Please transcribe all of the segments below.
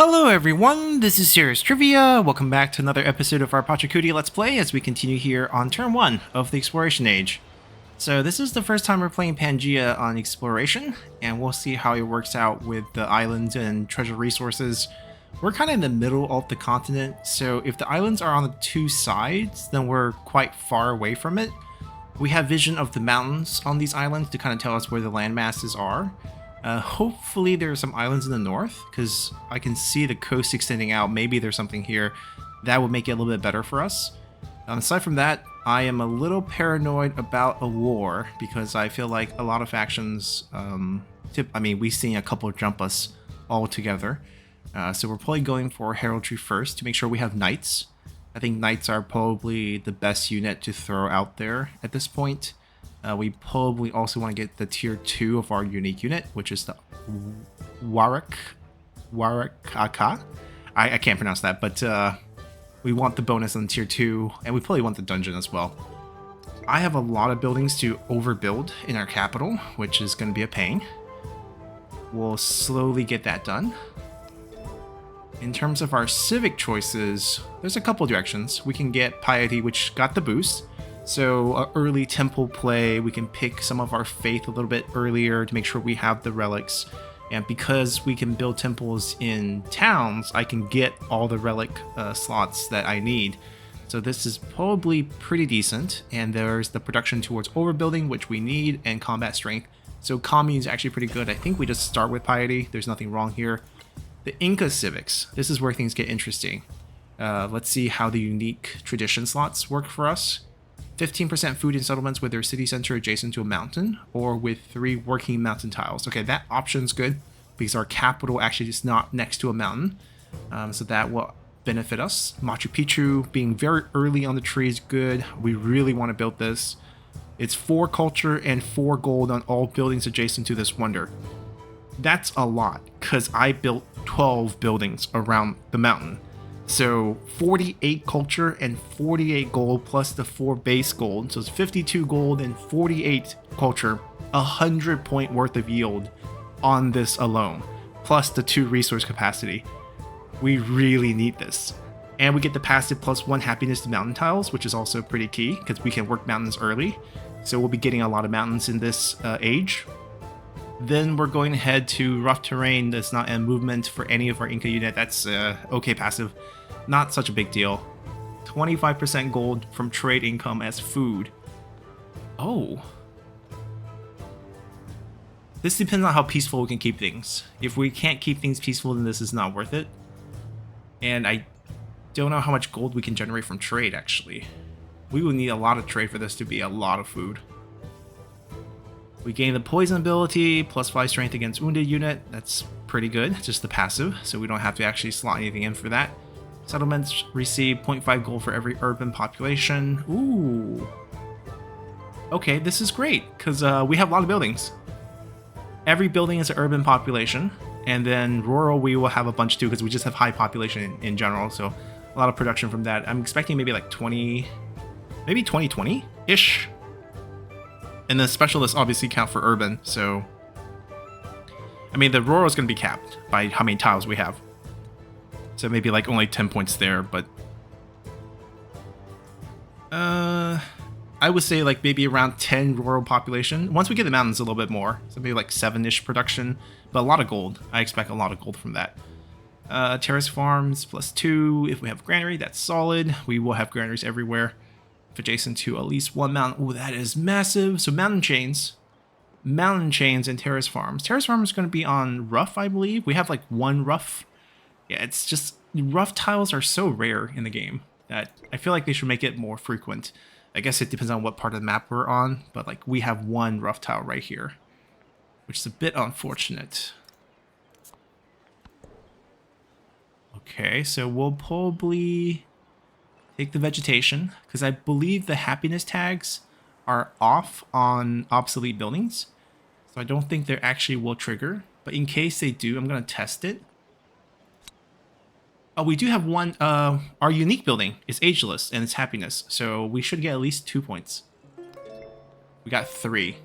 Hello everyone, this is Serious Trivia. Welcome back to another episode of our Pachacuti Let's Play as we continue here on turn 1 of the Exploration Age. So this is the first time we're playing Pangea on Exploration, and we'll see how it works out with the islands and treasure resources. We're kind of in the middle of the continent, so if the islands are on the two sides, then we're quite far away from it. We have vision of the mountains on these islands to kind of tell us where the land masses are. Hopefully there are some islands in the north, because I can see the coast extending out. Maybe there's something here that would make it a little bit better for us. Aside from that, I am a little paranoid about a war, because I feel like a lot of factions, we've seen a couple jump us all together. So we're probably going for heraldry first to make sure we have knights. I think knights are probably the best unit to throw out there at this point. We probably also want to get the tier 2 of our unique unit, which is the Warakaka. I can't pronounce that, but we want the bonus on tier 2, and we probably want the dungeon as well. I have a lot of buildings to overbuild in our capital, which is going to be a pain. We'll slowly get that done. In terms of our civic choices, there's a couple directions. We can get Piety, which got the boost. So early temple play, we can pick some of our faith a little bit earlier to make sure we have the relics. And because we can build temples in towns, I can get all the relic slots that I need. So this is probably pretty decent. And there's the production towards overbuilding, which we need, and combat strength. So commune is actually pretty good. I think we just start with piety. There's nothing wrong here. The Inca civics. This is where things get interesting. Let's see how the unique tradition slots work for us. 15% food in settlements with their city center adjacent to a mountain, or with 3 working mountain tiles. Okay, that option's good because our capital actually is not next to a mountain, so that will benefit us. Machu Picchu being very early on the tree is good. We really want to build this. It's 4 culture and 4 gold on all buildings adjacent to this wonder. That's a lot because I built 12 buildings around the mountain. So 48 culture and 48 gold plus the 4 base gold. So it's 52 gold and 48 culture, 100 point worth of yield on this alone, plus the 2 resource capacity. We really need this. And we get the passive +1 happiness to mountain tiles, which is also pretty key because we can work mountains early. So we'll be getting a lot of mountains in this age. Then we're going ahead to rough terrain. That's not a movement for any of our Inca unit. That's okay passive. Not such a big deal. 25% gold from trade income as food. Oh. This depends on how peaceful we can keep things. If we can't keep things peaceful, then this is not worth it. And I don't know how much gold we can generate from trade, actually. We will need a lot of trade for this to be a lot of food. We gain the poison ability, +5 strength against wounded unit. That's pretty good, just the passive, so we don't have to actually slot anything in for that. Settlements receive 0.5 gold for every urban population. Ooh. Okay, this is great, because we have a lot of buildings. Every building is an urban population, and then rural we will have a bunch too, because we just have high population in general, so a lot of production from that. I'm expecting maybe like 20, maybe 2020-ish. And the specialists obviously count for urban, so... I mean, the rural is going to be capped by how many tiles we have. So maybe like only 10 points there, but... I would say like maybe around 10 rural population. Once we get the mountains a little bit more, so maybe like 7-ish production, but a lot of gold. I expect a lot of gold from that. Terrace farms +2. If we have granary, that's solid. We will have granaries everywhere. If adjacent to at least 1 mountain. Oh, that is massive. So mountain chains and terrace farms. Terrace farm is going to be on rough, I believe. We have like 1 rough. Yeah, it's just rough tiles are so rare in the game that I feel like they should make it more frequent. I guess it depends on what part of the map we're on, but like we have 1 rough tile right here, which is a bit unfortunate. Okay, so we'll probably take the vegetation because I believe the happiness tags are off on obsolete buildings, so I don't think they actually will trigger, but in case they do, I'm going to test it. Oh, we do have 1, our unique building is ageless and it's happiness, so we should get at least 2 points. We got 3.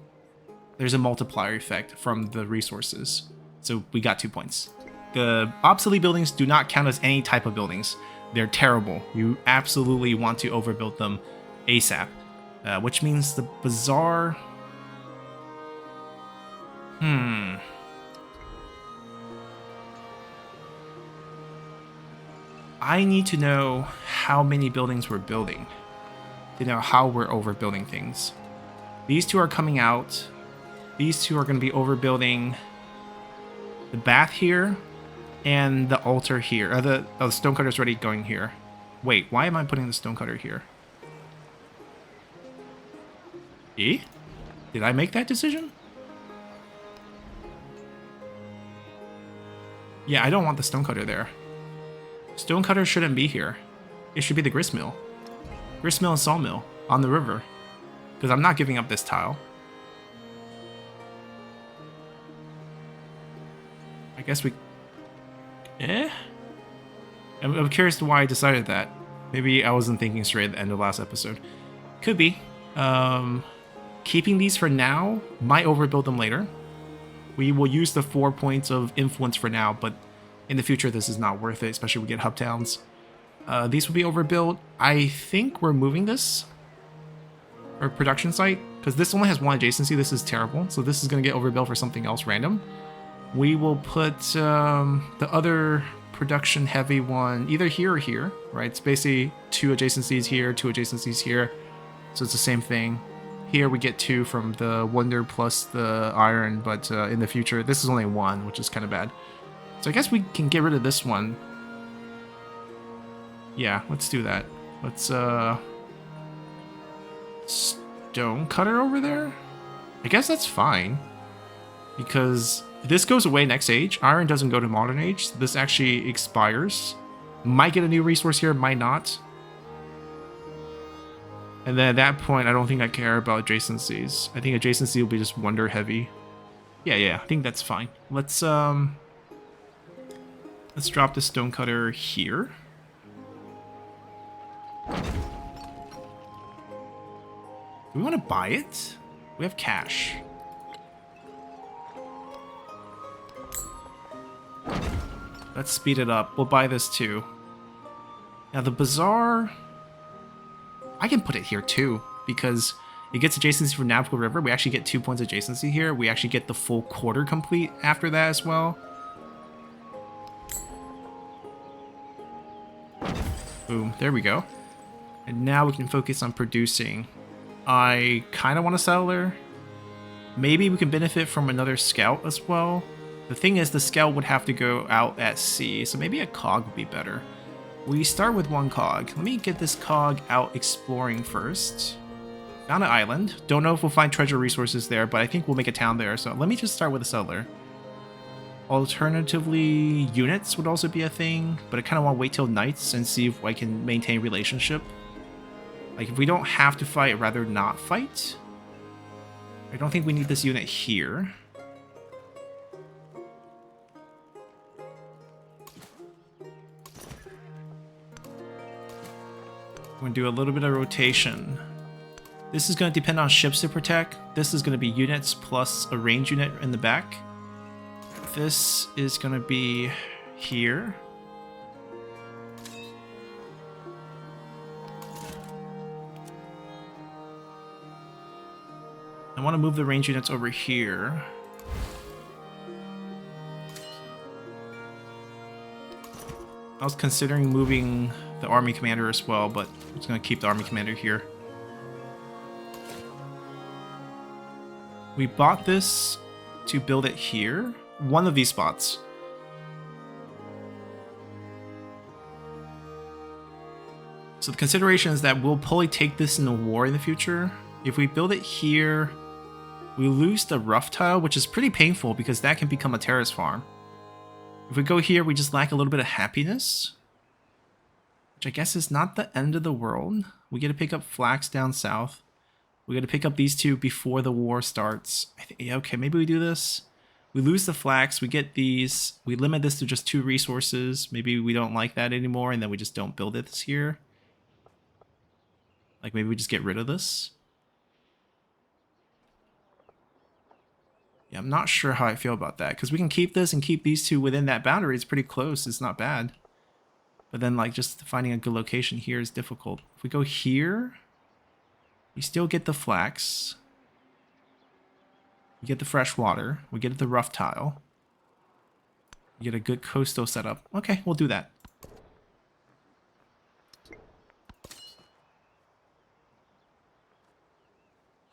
There's a multiplier effect from the resources, so we got 2 points. The obsolete buildings do not count as any type of buildings. They're terrible. You absolutely want to overbuild them ASAP. Which means the bazaar... I need to know how many buildings we're building to know how we're overbuilding things. These two are coming out. These two are going to be overbuilding the bath here and the altar here. The stonecutter's already going here. Wait, why am I putting the stonecutter here? Eh? Did I make that decision? Yeah, I don't want the stonecutter there. Stonecutter shouldn't be here. It should be the gristmill. Gristmill and sawmill on the river. Because I'm not giving up this tile. I guess we... I'm curious to why I decided that. Maybe I wasn't thinking straight at the end of last episode. Could be. Keeping these for now, might overbuild them later. We will use the 4 points of influence for now, but in the future this is not worth it, especially if we get hub towns. These will be overbuilt. I think we're moving this. Or production site, because this only has one adjacency. This is terrible, so this is going to get overbuilt for something else random. We will put the other production heavy one either here or here, right? It's basically 2 adjacencies here, 2 adjacencies here, so it's the same thing. Here we get 2 from the wonder plus the iron, but in the future this is only 1, which is kind of bad. So I guess we can get rid of this one. Yeah, let's do that. Let's stone cutter over there? I guess that's fine. Because this goes away next age. Iron doesn't go to modern age. So this actually expires. Might get a new resource here, might not. And then at that point, I don't think I care about adjacencies. I think adjacency will be just wonder heavy. Yeah, I think that's fine. Let's drop the stone cutter here. Do we want to buy it? We have cash. Let's speed it up. We'll buy this too. Now the bazaar... I can put it here too, because it gets adjacency for Naval River. We actually get 2 points adjacency here. We actually get the full quarter complete after that as well. Boom, there we go. And now we can focus on producing. I kind of want to settle there. Maybe we can benefit from another scout as well. The thing is, the scout would have to go out at sea, so maybe a cog would be better. We start with 1 cog. Let me get this cog out exploring first. Found an island. Don't know if we'll find treasure resources there, but I think we'll make a town there, so let me just start with a settler. Alternatively, units would also be a thing, but I kind of want to wait till nights and see if I can maintain relationship. Like, if we don't have to fight, I'd rather not fight. I don't think we need this unit here. We're going to do a little bit of rotation. This is going to depend on ships to protect. This is going to be units plus a range unit in the back. This is going to be here. I want to move the range units over here. I was considering moving the army commander as well, but I'm just going to keep the army commander here. We bought this to build it here. One of these spots. So the consideration is that we'll probably take this in a war in the future. If we build it here, we lose the rough tile, which is pretty painful because that can become a terrace farm. If we go here, we just lack a little bit of happiness, which I guess is not the end of the world. We get to pick up flax down south. We got to pick up these 2 before the war starts. Yeah, okay, maybe we do this. We lose the flax, we get these, we limit this to just 2 resources. Maybe we don't like that anymore, and then we just don't build it this year. Like, maybe we just get rid of this. Yeah, I'm not sure how I feel about that, because we can keep this and keep these two within that boundary. It's pretty close. It's not bad. But then, like, just finding a good location here is difficult. If we go here, we still get the flax. We get the fresh water. We get the rough tile. We get a good coastal setup. Okay, we'll do that.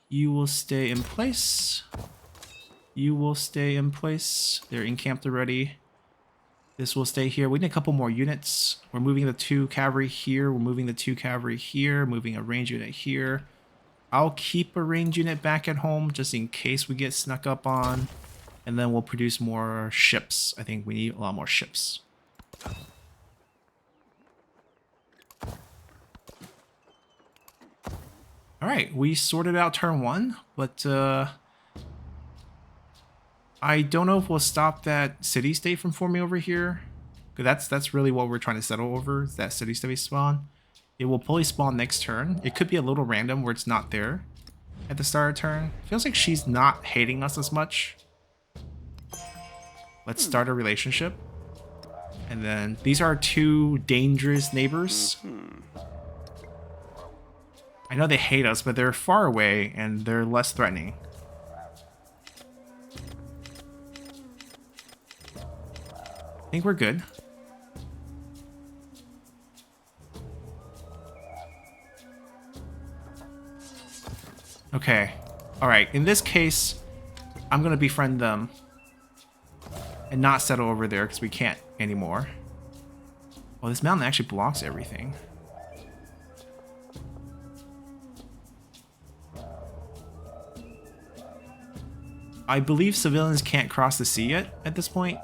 You will stay in place. You will stay in place. They're encamped already. This will stay here. We need a couple more units. We're moving the 2 cavalry here. We're moving the 2 cavalry here. Moving a range unit here. I'll keep a range unit back at home just in case we get snuck up on. And then we'll produce more ships. I think we need a lot more ships. Alright, we sorted out turn 1, but I don't know if we'll stop that city-state from forming over here. Because that's really what we're trying to settle over, is that city-state spawn. It will probably spawn next turn. It could be a little random where it's not there at the start of turn. Feels like she's not hating us as much. Let's start a relationship. And then these are 2 dangerous neighbors. I know they hate us, but they're far away and they're less threatening. I think we're good. Okay. Alright, in this case, I'm gonna befriend them. And not settle over there, because we can't anymore. Well, this mountain actually blocks everything. I believe civilians can't cross the sea yet at this point.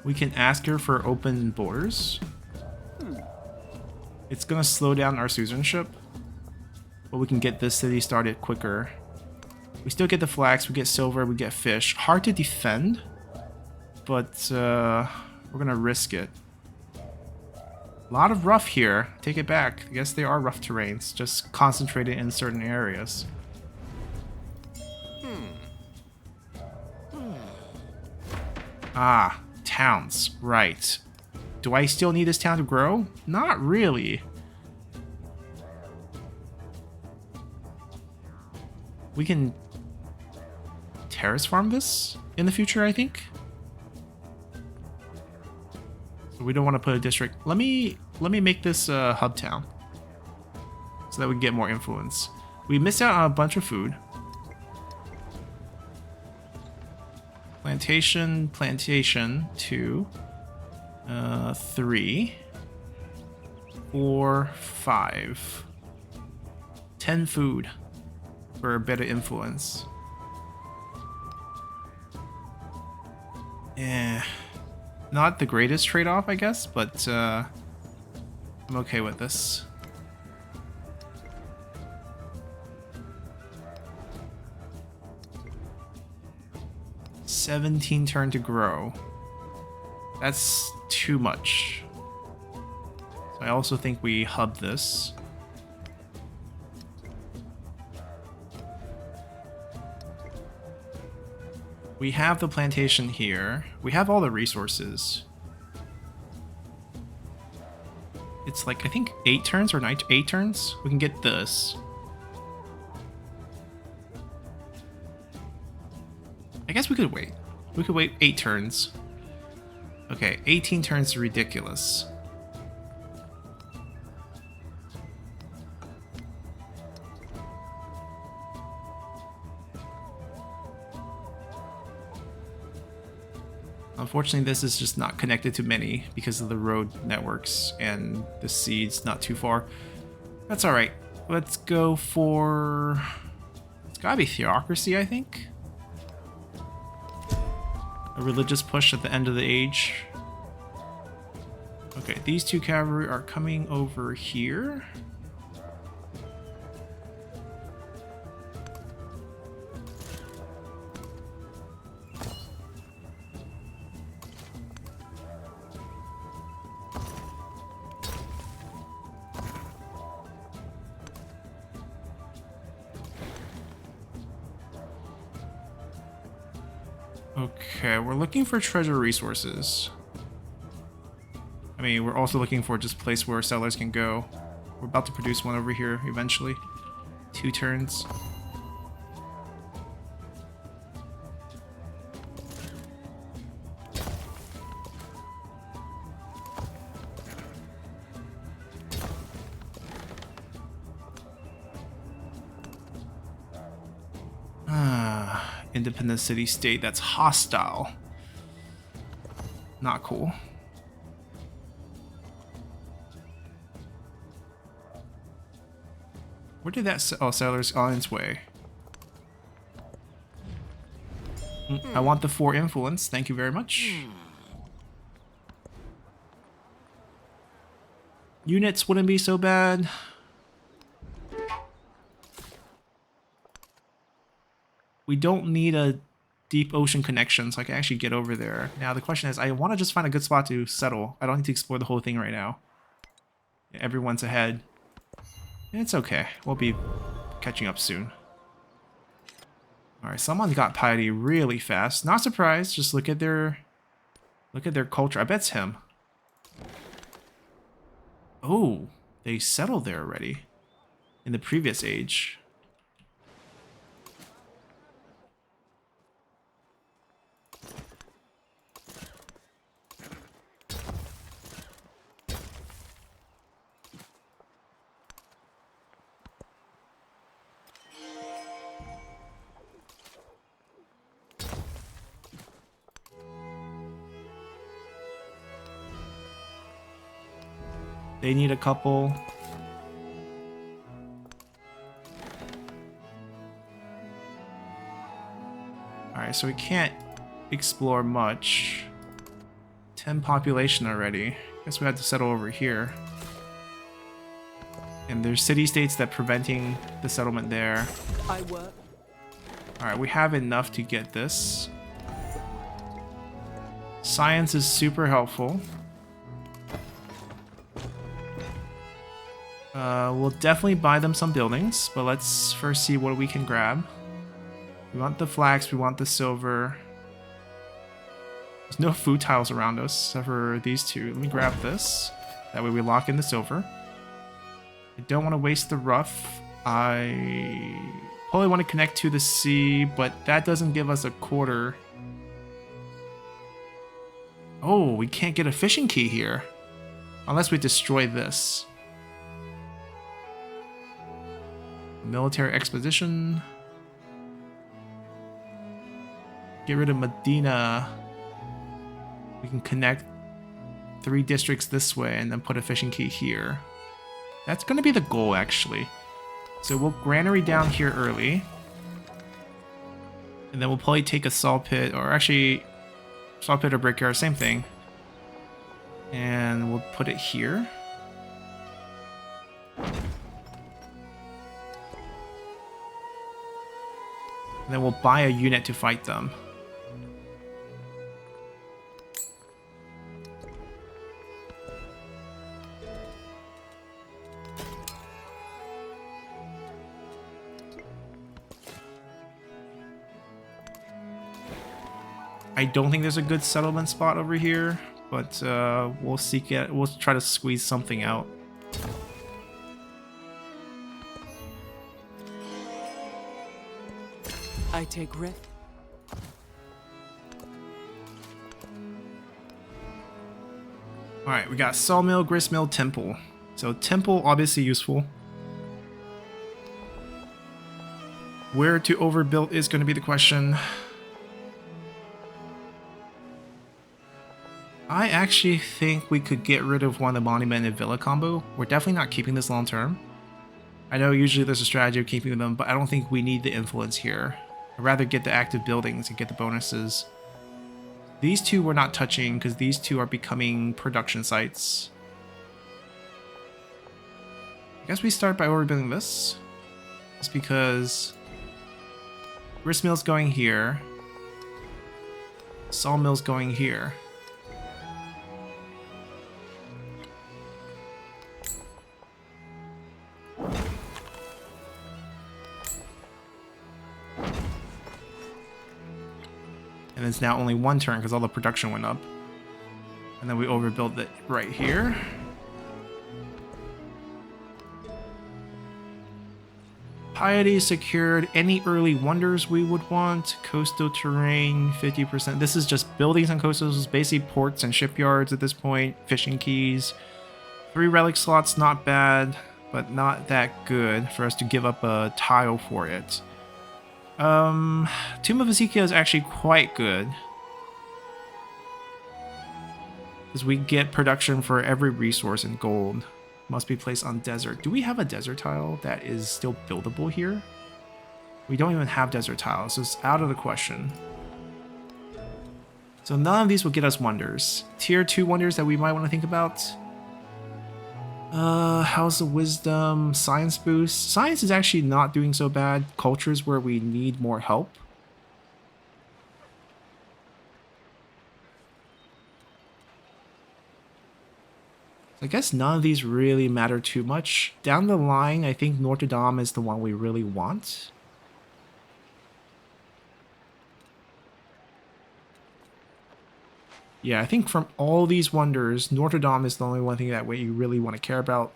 We can ask her for open borders. It's gonna slow down our suzerainship, but we can get this city started quicker. We still get the flax, we get silver, we get fish. Hard to defend, but we're gonna risk it. A lot of rough here. Take it back. I guess they are rough terrains, just concentrated in certain areas. Ah, towns. Right. Do I still need this town to grow? Not really. We can terrace farm this in the future, I think. So we don't want to put a district. Let me make this a hub town so that we can get more influence. We missed out on a bunch of food. Plantation, 2, 3, 4, 5, 10 food for a better influence. Not the greatest trade-off, I guess, but I'm okay with this. $17 turn to grow. That's too much. So I also think we hub this. We have the plantation here. We have all the resources. It's like, I think 8 turns or 8 turns? We can get this. I guess we could wait. We could wait 8 turns. Okay, 18 turns is ridiculous. Unfortunately, this is just not connected to many because of the road networks and the seeds not too far. That's alright. Let's go for... It's gotta be theocracy, I think. A religious push at the end of the age. Okay, these 2 cavalry are coming over here. Okay, we're looking for treasure resources. I mean, we're also looking for just a place where settlers can go. We're about to produce one over here eventually. 2 turns. Independent city state that's hostile. Not cool. Where did that settlers on its way? I want the 4 influence. Thank you very much. Units wouldn't be so bad. We don't need a deep ocean connection, so I can actually get over there. Now the question is, I want to just find a good spot to settle. I don't need to explore the whole thing right now. Everyone's ahead. It's okay. We'll be catching up soon. Alright, someone got piety really fast. Not surprised, just look at their culture. I bet it's him. Oh, they settled there already. In the previous age. They need a couple. Alright, so we can't explore much. 10 population already. Guess we had to settle over here. And there's city-states that preventing the settlement there. Alright, we have enough to get this. Science is super helpful. We'll definitely buy them some buildings, but let's first see what we can grab. We want the flax, we want the silver. There's no food tiles around us, except for these 2. Let me grab this. That way we lock in the silver. I don't want to waste the rough. I probably want to connect to the sea, but that doesn't give us a quarter. Oh, we can't get a fishing key here. Unless we destroy this. Military expedition. Get rid of Medina. We can connect 3 districts this way and then put a fishing key here. That's going to be the goal, actually. So we'll granary down here early. And then we'll probably take a saw pit, or actually, saw pit or brickyard, same thing. And we'll put it here. And then we'll buy a unit to fight them. I don't think there's a good settlement spot over here, but we'll seek it. We'll try to squeeze something out. I take risk. Alright, we got sawmill, gristmill, temple. So temple, obviously useful. Where to overbuild is going to be the question. I actually think we could get rid of one of the monument and villa combo. We're definitely not keeping this long term. I know usually there's a strategy of keeping them, but I don't think we need the influence here. I'd rather get the active buildings and get the bonuses. These 2 we're not touching because these 2 are becoming production sites. I guess we start by overbuilding this. Just because gristmill's going here. Sawmill's going here. And it's now only 1 turn because all the production went up. And then we overbuilt it right here. Piety secured any early wonders we would want. Coastal terrain, 50%. This is just buildings on coastals, basically ports and shipyards at this point. Fishing keys. 3 relic slots, not bad, but not that good for us to give up a tile for it. Tomb of Ezekiel is actually quite good. Because we get production for every resource in gold. Must be placed on desert. Do we have a desert tile that is still buildable here? We don't even have desert tiles, so it's out of the question. So none of these will get us wonders. Tier 2 wonders that we might want to think about. House of Wisdom, Science boost. Science is actually not doing so bad. Cultures where we need more help. I guess none of these really matter too much. Down the line, I think Notre Dame is the one we really want. Yeah, I think from all these wonders, Notre Dame is the only one thing that way you really want to care about.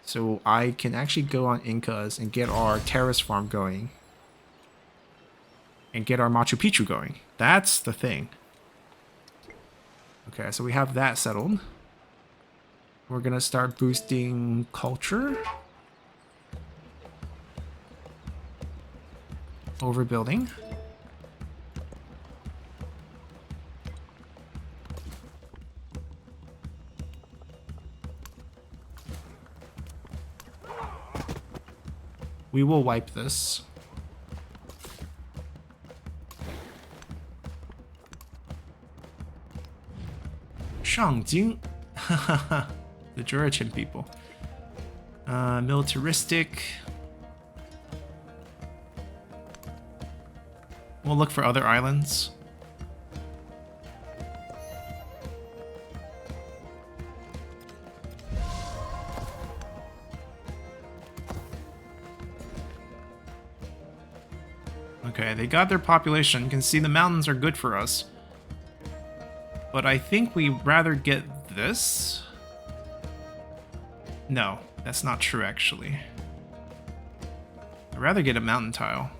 So I can actually go on Incas and get our terrace farm going. And get our Machu Picchu going. That's the thing. Okay, so we have that settled. We're gonna start boosting culture. Overbuilding. We will wipe this. Shangjing. The Jurachin people. Militaristic. We'll look for other islands. Okay, they got their population. You can see the mountains are good for us. But I think we'd rather get this. No, that's not true, actually. I'd rather get a mountain tile.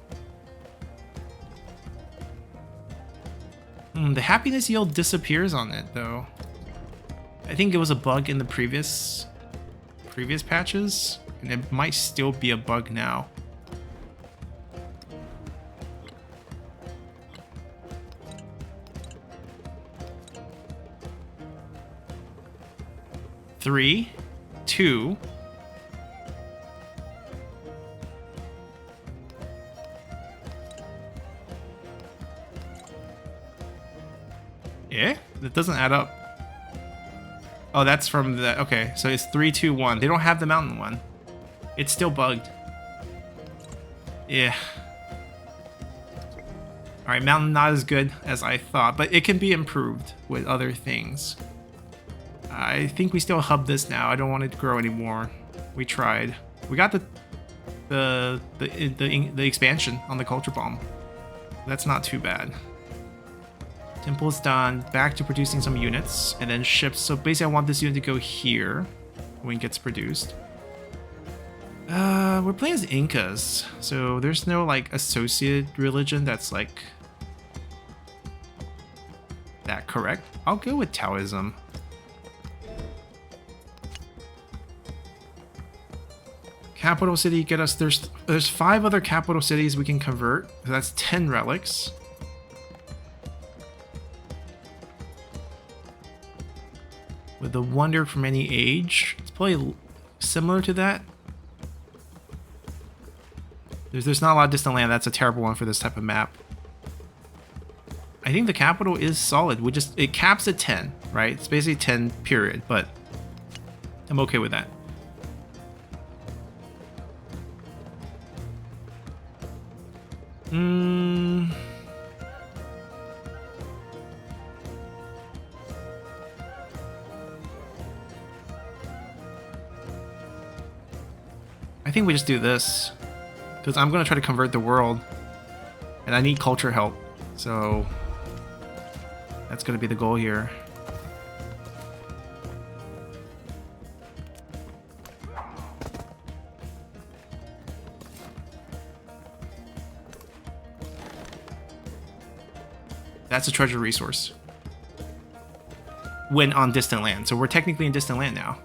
The happiness yield disappears on it, though. I think it was a bug in the previous patches, and it might still be a bug now. Three, 2. Yeah, that doesn't add up. Oh, that's from the, okay, so it's 3, 2, 1. They don't have the mountain one. It's still bugged. Yeah. Alright, mountain not as good as I thought, but it can be improved with other things. I think we still hub this now. I don't want it to grow anymore. We tried. We got the expansion on the culture bomb. That's not too bad. Temple's done. Back to producing some units and then ships. So basically, I want this unit to go here when it gets produced. We're playing as Incas, so there's no like associated religion that's like that correct. I'll go with Taoism. Capital city, get us, there's 5 other capital cities we can convert. So that's 10 relics. With the wonder from any age. It's probably similar to that. There's not a lot of distant land. That's a terrible one for this type of map. I think the capital is solid. It caps at 10, right? It's basically 10 period, but I'm okay with that. I think we just do this because I'm going to try to convert the world and I need culture help. So That's going to be the goal here. That's a treasure resource. When on distant land. So we're technically in distant land now.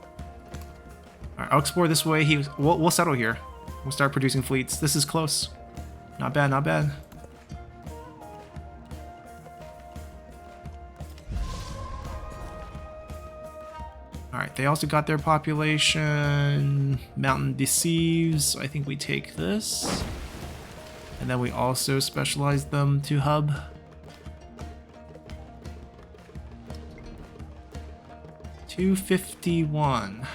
Alright, I'll explore this way. We'll settle here. We'll start producing fleets. This is close. Not bad, not bad. Alright, they also got their population. Mountain deceives. I think we take this. And then we also specialize them to hub. $251.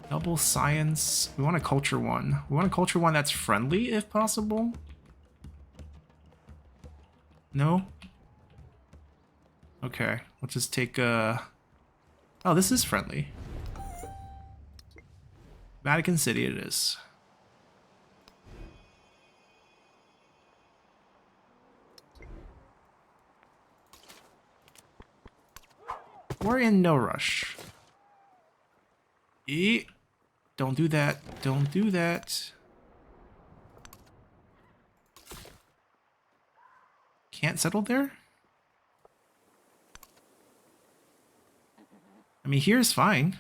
Double science. We want a culture one. We want a culture one that's friendly if possible. No? Okay, we'll just take a... Oh, this is friendly. Vatican City it is. We're in no rush. Don't do that. Don't do that. Can't settle there? I mean, here's fine.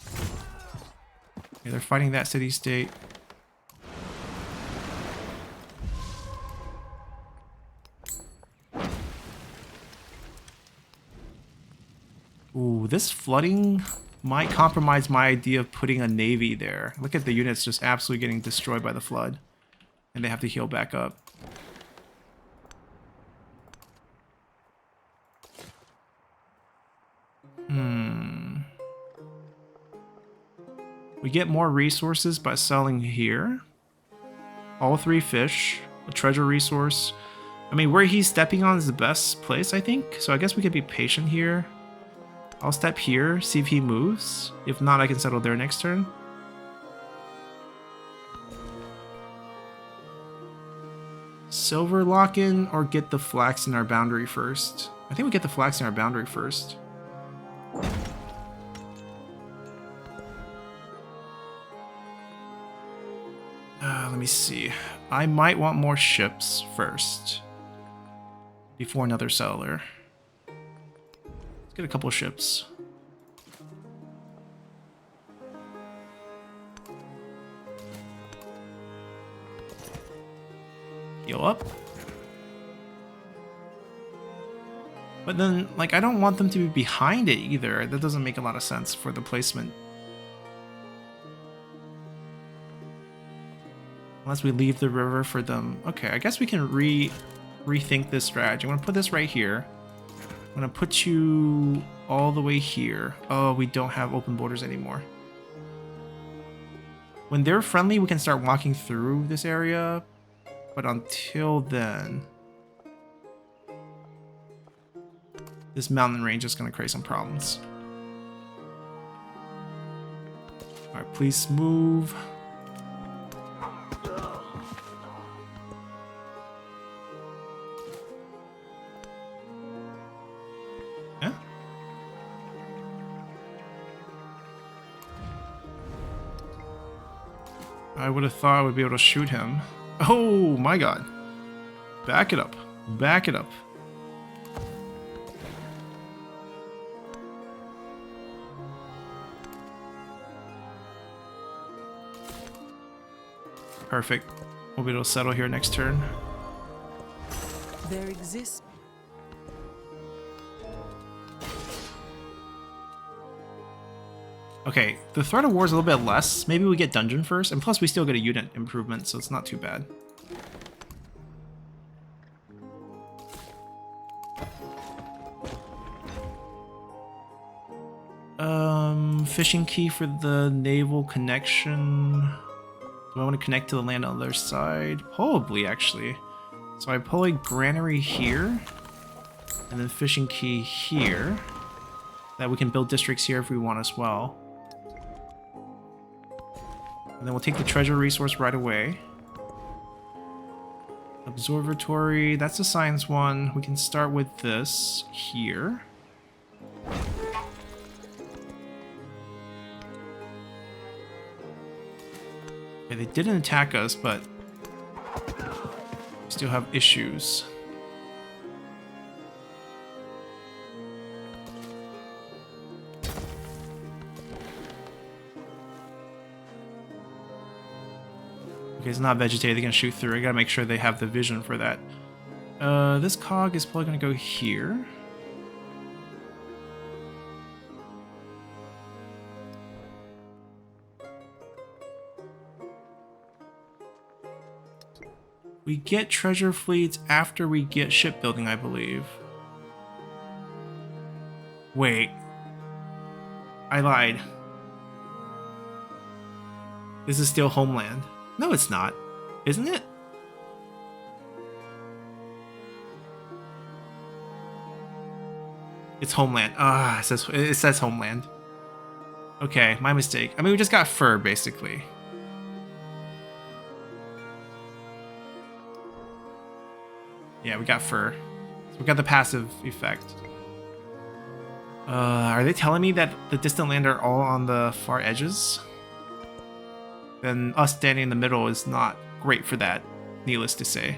Okay, they're fighting that city-state. Ooh, this flooding might compromise my idea of putting a navy there. Look at the units just absolutely getting destroyed by the flood. And they have to heal back up. We get more resources by selling here. All 3 fish, a treasure resource. I mean, where he's stepping on is the best place, I think. So I guess we could be patient here. I'll step here, see if he moves. If not, I can settle there next turn. Silver lock-in or get the flax in our boundary first? I think we get the flax in our boundary first. Let me see. I might want more ships first. Before another settler. Let's get a couple of ships. Heal up. But then, like, I don't want them to be behind it either. That doesn't make a lot of sense for the placement. Unless we leave the river for them. Okay, I guess we can rethink this strategy. I'm going to put this right here. I'm going to put you all the way here. Oh, we don't have open borders anymore. When they're friendly, we can start walking through this area. But until then... this mountain range is going to create some problems. Alright, please move. Yeah? I would have thought I would be able to shoot him. Oh my god. Back it up. Back it up. Perfect. We'll be able to settle here next turn. There exists. Okay, the threat of war is a little bit less. Maybe we get dungeon first, and plus we still get a unit improvement, so it's not too bad. Fishing key for the naval connection. Do I want to connect to the land on the other side? Probably, actually. So I pull a granary here, and then fishing key here. That we can build districts here if we want as well. And then we'll take the treasure resource right away. The Observatory, that's a science one. We can start with this here. Okay, they didn't attack us, but we still have issues. Okay, it's not vegetated, they can shoot through. I gotta make sure they have the vision for that. This cog is probably gonna go here. We get treasure fleets after we get shipbuilding, I believe. Wait. I lied. This is still homeland. No, it's not. Isn't it? It's homeland. Ah, it says homeland. Okay, my mistake. I mean, we just got fur, basically. Yeah, we got fur. So we got the passive effect. Are they telling me that the distant land are all on the far edges? Then us standing in the middle is not great for that, needless to say.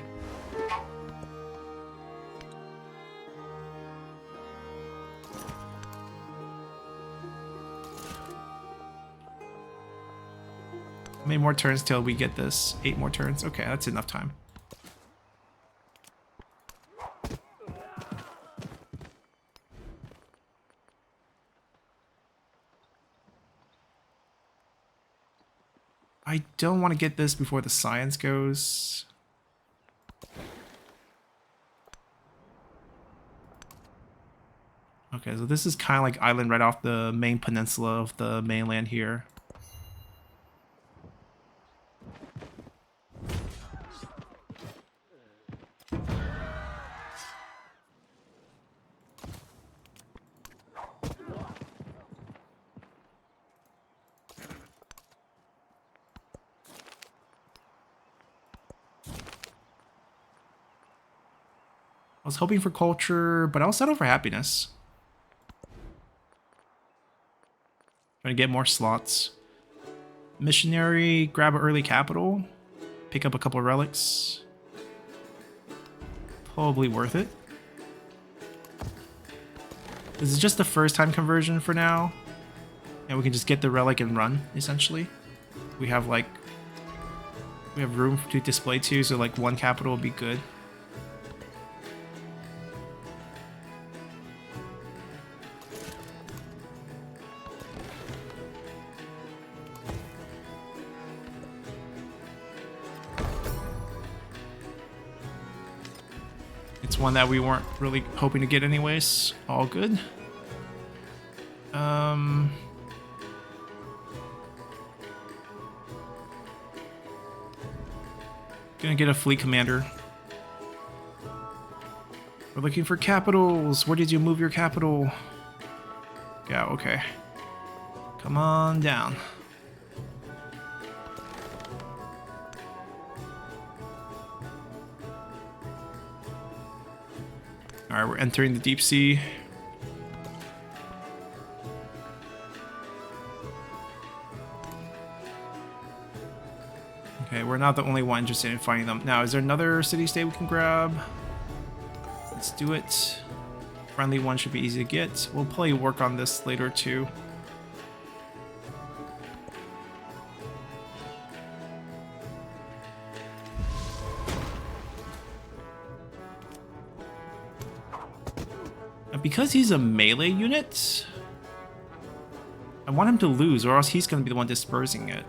How many more turns till we get this? 8 more turns? Okay, that's enough time. I don't want to get this before the science goes. Okay, so this is kind of like island right off the main peninsula of the mainland here. I was hoping for culture, but I'll settle for happiness. Trying to get more slots. Missionary, grab an early capital. Pick up a couple of relics. Probably worth it. This is just the first time conversion for now. And we can just get the relic and run, essentially. We have room to display too, so like one capital would be good. It's one that we weren't really hoping to get anyways. All good. Gonna get a fleet commander. We're looking for capitals. Where did you move your capital? Yeah, okay. Come on down. Alright, we're entering the deep sea. Okay, we're not the only one interested in finding them. Now, is there another city-state we can grab? Let's do it. Friendly one should be easy to get. We'll probably work on this later too. Because he's a melee unit, I want him to lose, or else he's going to be the one dispersing it.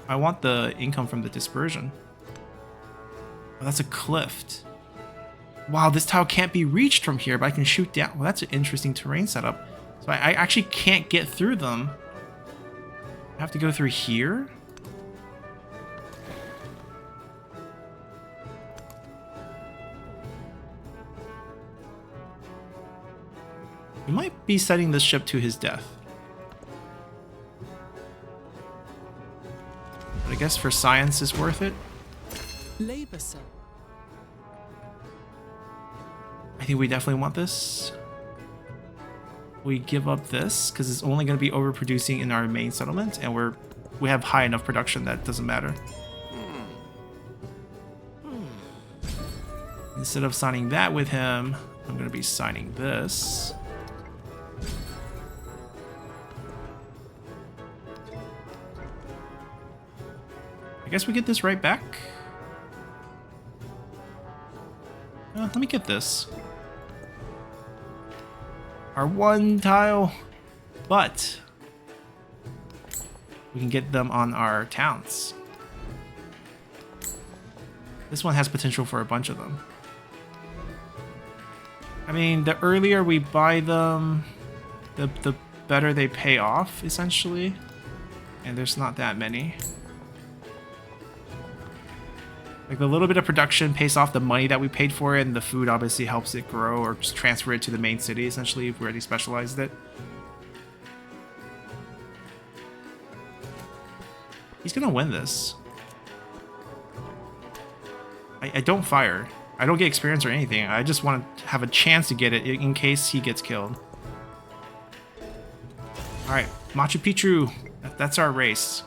I want the income from the dispersion. Oh, that's a cliff. Wow, this tile can't be reached from here, but I can shoot down. Well, that's an interesting terrain setup. So I actually can't get through them. I have to go through here? We might be setting this ship to his death. But I guess for science is worth it. Labor, sir. I think we definitely want this. We give up this because it's only going to be overproducing in our main settlement, and we have high enough production that doesn't matter. Instead of signing that with him, I'm going to be signing this. I guess we get this right back. Let me get this. Our one tile, but we can get them on our towns. This one has potential for a bunch of them. I mean, the earlier we buy them, the better they pay off, essentially. And there's not that many. Like, the little bit of production pays off the money that we paid for it, and the food obviously helps it grow, or just transfer it to the main city, essentially, if we already specialized it. He's gonna win this. I don't fire. I don't get experience or anything. I just want to have a chance to get it in case he gets killed. Alright, Machu Picchu. That's our race.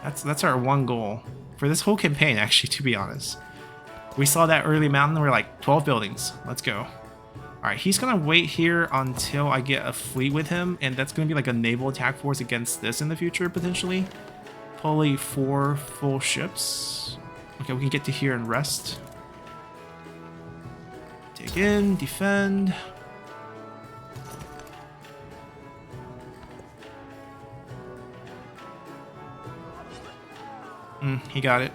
That's our one goal. For this whole campaign, actually, to be honest. We saw that early mountain, and we're like, 12 buildings. Let's go. Alright, he's gonna wait here until I get a fleet with him, and that's gonna be like a naval attack force against this in the future, potentially. Probably 4 full ships. Okay, we can get to here and rest. Dig in, defend. He got it.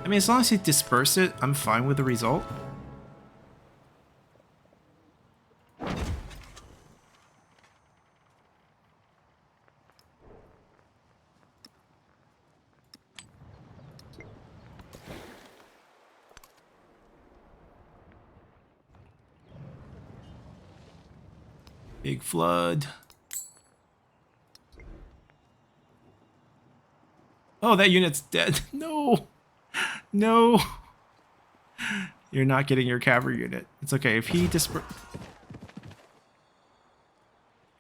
I mean, as long as he disperse it, I'm fine with the result. Big flood. Oh, that unit's dead. No. No. You're not getting your cavalry unit. It's okay. If he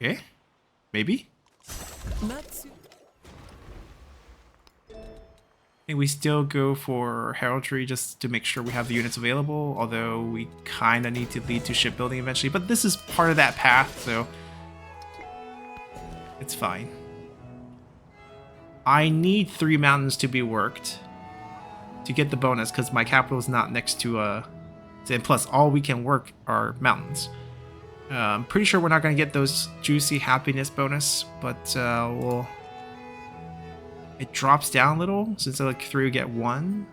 Okay. Maybe. I think we still go for heraldry just to make sure we have the units available, although we kind of need to lead to shipbuilding eventually. But this is part of that path, so it's fine. I need 3 mountains to be worked to get the bonus because my capital is not next to and plus all we can work are mountains. I'm pretty sure we're not going to get those juicy happiness bonus, but it drops down a little since like 3 we get 1.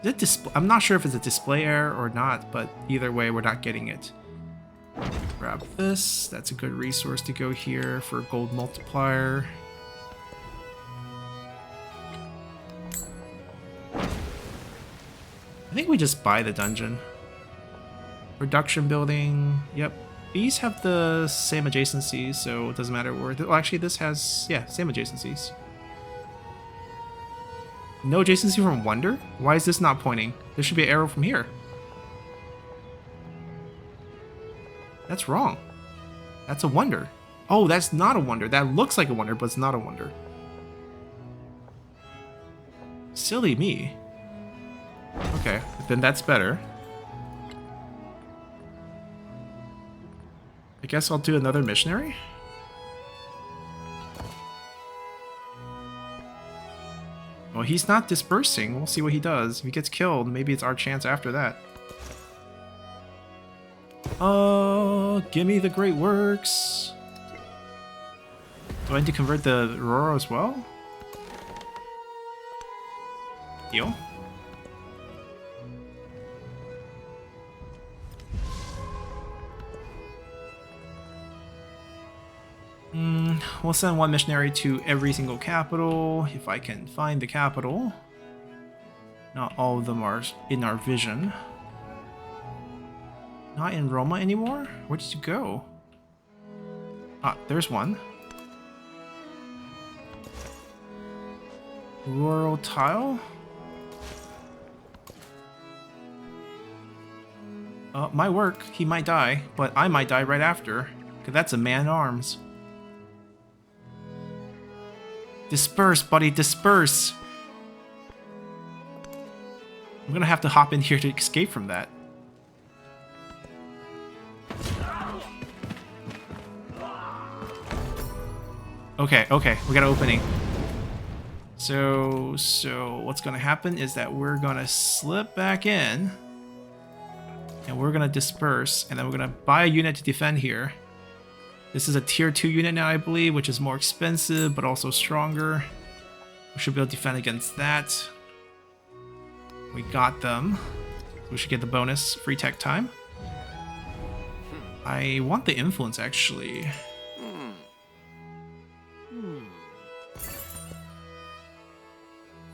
Is it I'm not sure if it's a display error or not, but either way we're not getting it. Grab this. That's a good resource to go here for gold multiplier. I think we just buy the dungeon. Production building. Yep. These have the same adjacencies, so it doesn't matter where. Well, actually, this has, yeah, same adjacencies. No adjacency from Wonder? Why is this not pointing? There should be an arrow from here. That's wrong. That's a Wonder. Oh, that's not a Wonder. That looks like a Wonder, but it's not a Wonder. Silly me. Okay, then that's better. I guess I'll do another missionary. Well, he's not dispersing. We'll see what he does. If he gets killed, maybe it's our chance after that. Give me the great works. Do I need to convert the Aurora as well? Deal. We'll send 1 missionary to every single capital, if I can find the capital. Not all of them are in our vision. Not in Roma anymore? Where did you go? Ah, there's one. Rural tile? Might work. He might die, but I might die right after. Because that's a man-at-arms. Disperse, buddy, disperse! I'm gonna have to hop in here to escape from that. Okay, okay, we got an opening. So what's gonna happen is that we're gonna slip back in. And we're gonna disperse, and then we're gonna buy a unit to defend here. This is a tier 2 unit now, I believe, which is more expensive, but also stronger. We should be able to defend against that. We got them. We should get the bonus free tech time. I want the influence, actually.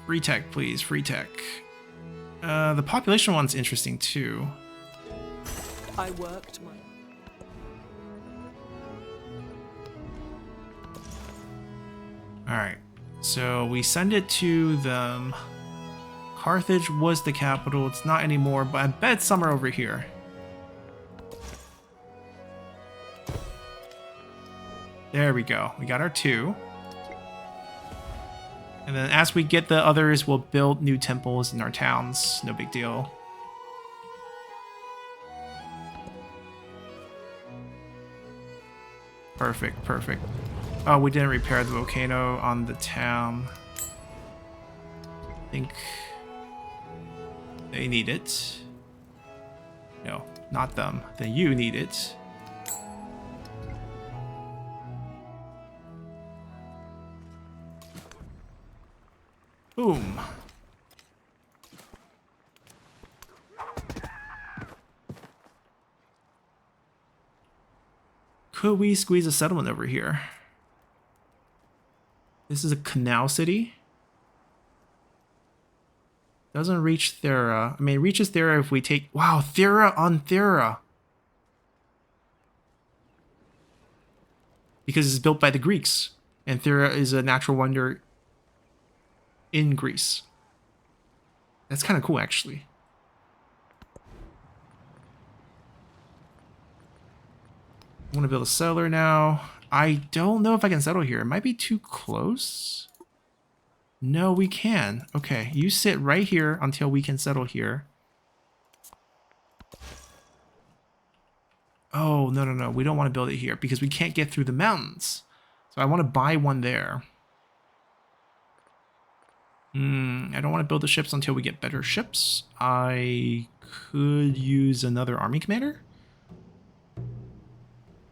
Free tech, please. Free tech. The population one's interesting, too. I worked my... Alright, so we send it to them. Carthage was the capital. It's not anymore, but I bet it's somewhere over here. There we go. We got our 2. And then as we get the others, we'll build new temples in our towns. No big deal. Perfect, perfect. Oh, we didn't repair the volcano on the town. I think they need it. No, not them. Then you need it. Boom. Could we squeeze a settlement over here? This is a canal city. Doesn't reach Thera. I mean, it reaches Thera if we take... Wow, Thera on Thera. Because it's built by the Greeks. And Thera is a natural wonder in Greece. That's kind of cool, actually. I want to build a settler now. I don't know if I can settle here. It might be too close. No, we can. Okay, you sit right here until we can settle here. Oh, no, no, no. We don't want to build it here because we can't get through the mountains. So I want to buy one there. I don't want to build the ships until we get better ships. I could use another army commander.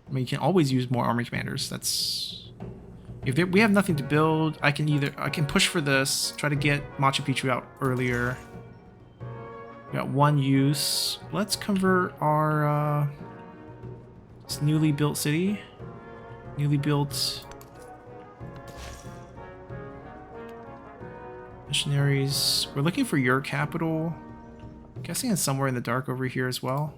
I mean, you can always use more army commanders. That's... If we have nothing to build, I can push for this, try to get Machu Picchu out earlier. We got one use. Let's convert our this newly built city. Newly built missionaries. We're looking for your capital. I'm guessing it's somewhere in the dark over here as well.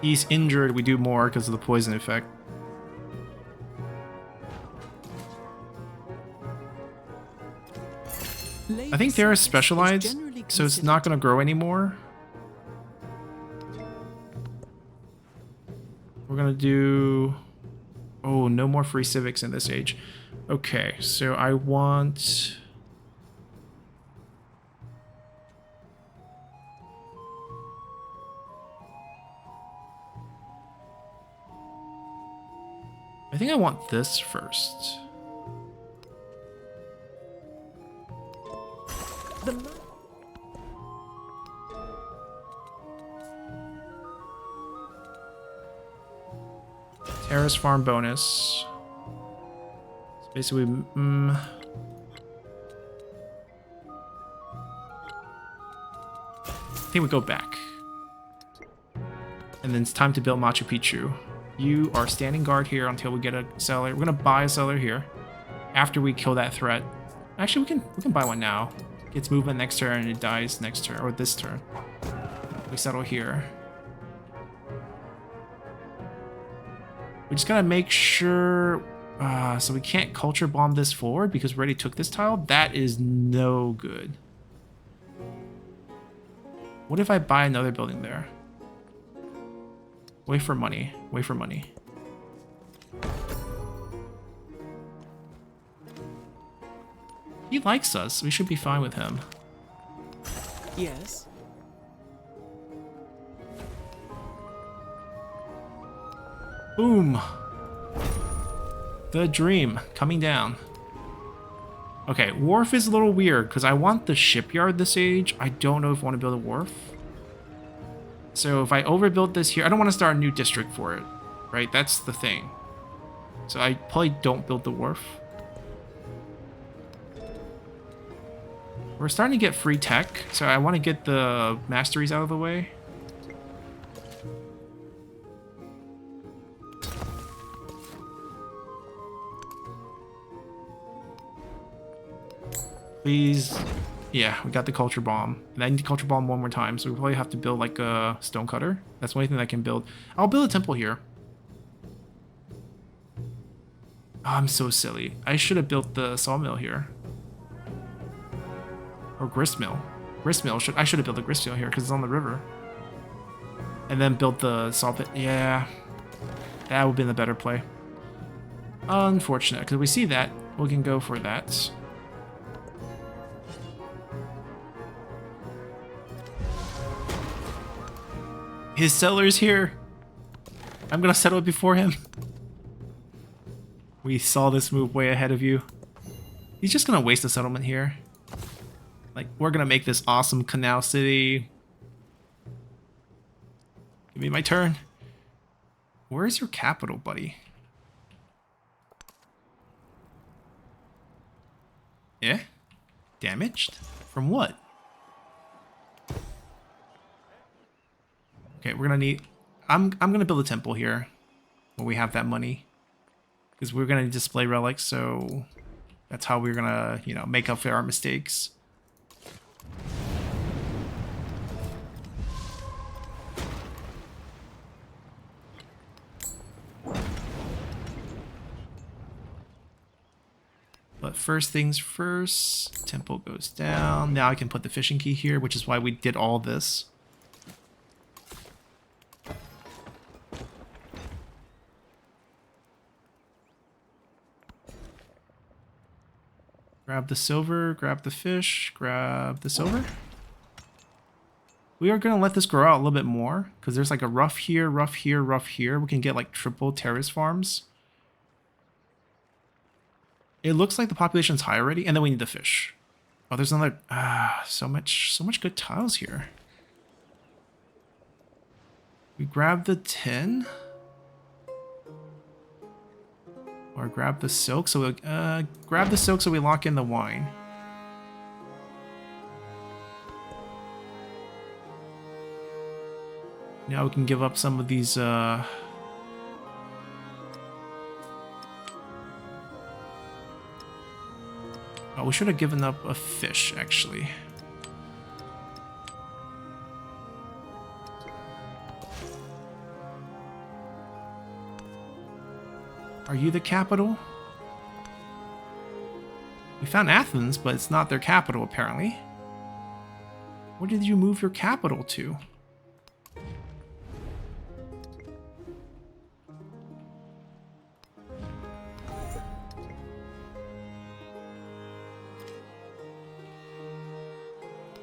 He's injured, we do more because of the poison effect. I think they're specialized, so it's not going to grow anymore. We're going to do... Oh, no more free civics in this age. Okay, so I want... I think I want this first. Terrace farm bonus. It's basically... I think we go back. And then it's time to build Machu Picchu. You are standing guard here until we get a settler. We're gonna buy a settler here after we kill that threat. Actually, we can buy one now. Gets movement next turn and it dies next turn, or this turn. We settle here. We just gotta make sure... so we can't culture bomb this forward because we already took this tile. That is no good. What if I buy another building there? Wait for money. Wait for money. He likes us. We should be fine with him. Yes. Boom. The dream coming down. Okay, wharf is a little weird because I want the shipyard this age. I don't know if I want to build a wharf. So if I overbuild this here, I don't want to start a new district for it, right? That's the thing. So I probably don't build the wharf. We're starting to get free tech, so I want to get the masteries out of the way. Please. Yeah, we got the culture bomb. And I need to culture bomb one more time, so we probably have to build like a stone cutter. That's the only thing I can build. I'll build a temple here. Oh, I'm so silly. I should have built the sawmill here. Or grist mill. Grist mill. I should have built the grist mill here because it's on the river. And then built the saw pit. Yeah. That would have been the better play. Unfortunate, because we see that. We can go for that. His seller's here. I'm gonna settle it before him. We saw this move way ahead of you. He's just gonna waste a settlement here. Like, we're gonna make this awesome canal city. Give me my turn. Where's your capital, buddy? Yeah? Damaged? From what? Okay, we're gonna need... I'm gonna build a temple here when we have that money. Because we're gonna display relics, so... That's how we're gonna, you know, make up for our mistakes. But first things first, temple goes down. Now I can put the fishing key here, which is why we did all this. Grab the silver, grab the fish, grab the silver. We are going to let this grow out a little bit more because there's like a rough here, rough here, rough here. We can get like triple terrace farms. It looks like the population's high already, and then we need the fish. Oh, there's another... so much good tiles here. We grab the tin. Or grab the silk, so we grab the silk so we lock in the wine. Now we can give up some of these Oh, we should have given up a fish, actually. Are you the capital? We found Athens, but it's not their capital, apparently. Where did you move your capital to?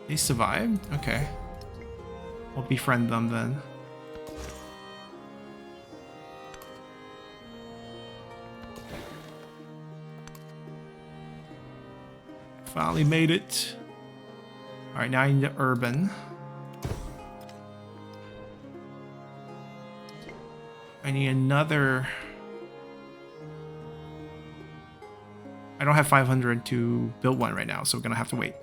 They survived? Okay. We'll befriend them then. Finally made it. Alright, now I need the urban. I need another... I don't have 500 to build one right now, so we're gonna have to wait.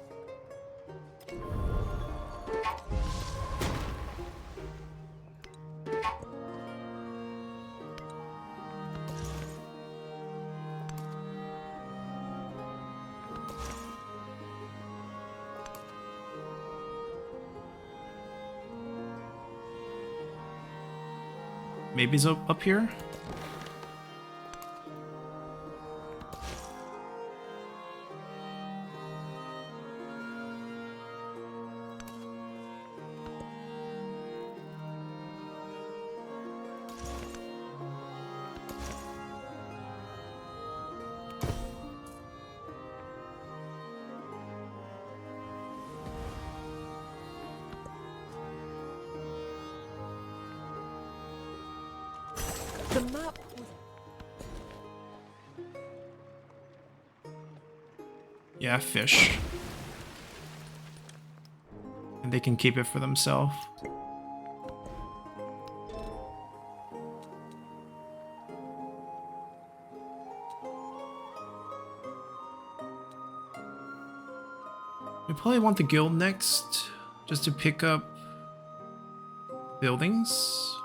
Maybe it's up here? Yeah, fish. And they can keep it for themselves. We probably want the guild next, just to pick up buildings.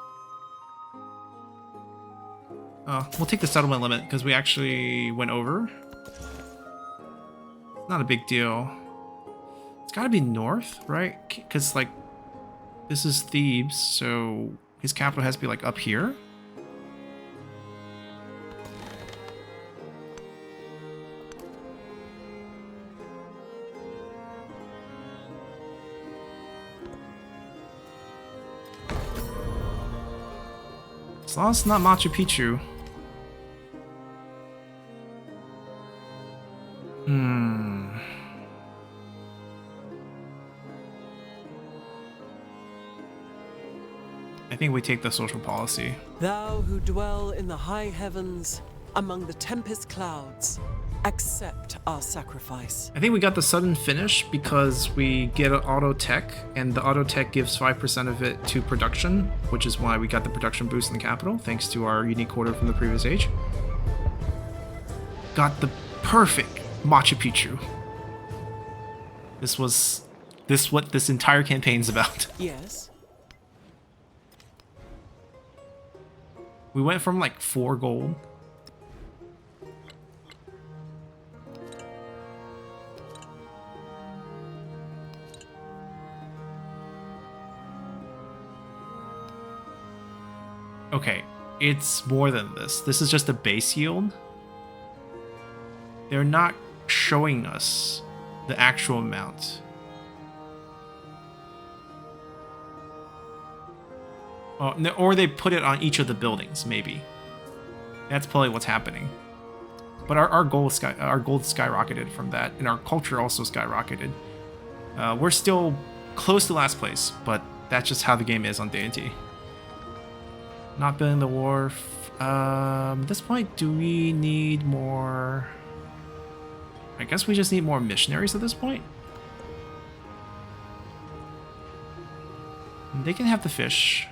We'll take the settlement limit because we actually went over. Not a big deal. It's gotta be north, right? Because, like, this is Thebes, so his capital has to be, like, up here. As long as it's not Machu Picchu. I think we take the social policy. Thou who dwell in the high heavens, among the tempest clouds, accept our sacrifice. I think we got the sudden finish because we get an auto tech, and the auto tech gives 5% of it to production, which is why we got the production boost in the capital, thanks to our unique order from the previous age. Got the perfect Machu Picchu. This what this entire campaign's about. Yes. We went from like 4 gold. Okay, it's more than this. This is just a base yield. They're not showing us the actual amount. Oh, no, or they put it on each of the buildings, maybe. That's probably what's happening. But our gold skyrocketed from that, and our culture also skyrocketed. We're still close to last place, but that's just how the game is on Deity. Not building the wharf. At this point, do we need more? I guess we just need more missionaries at this point. They can have the fish.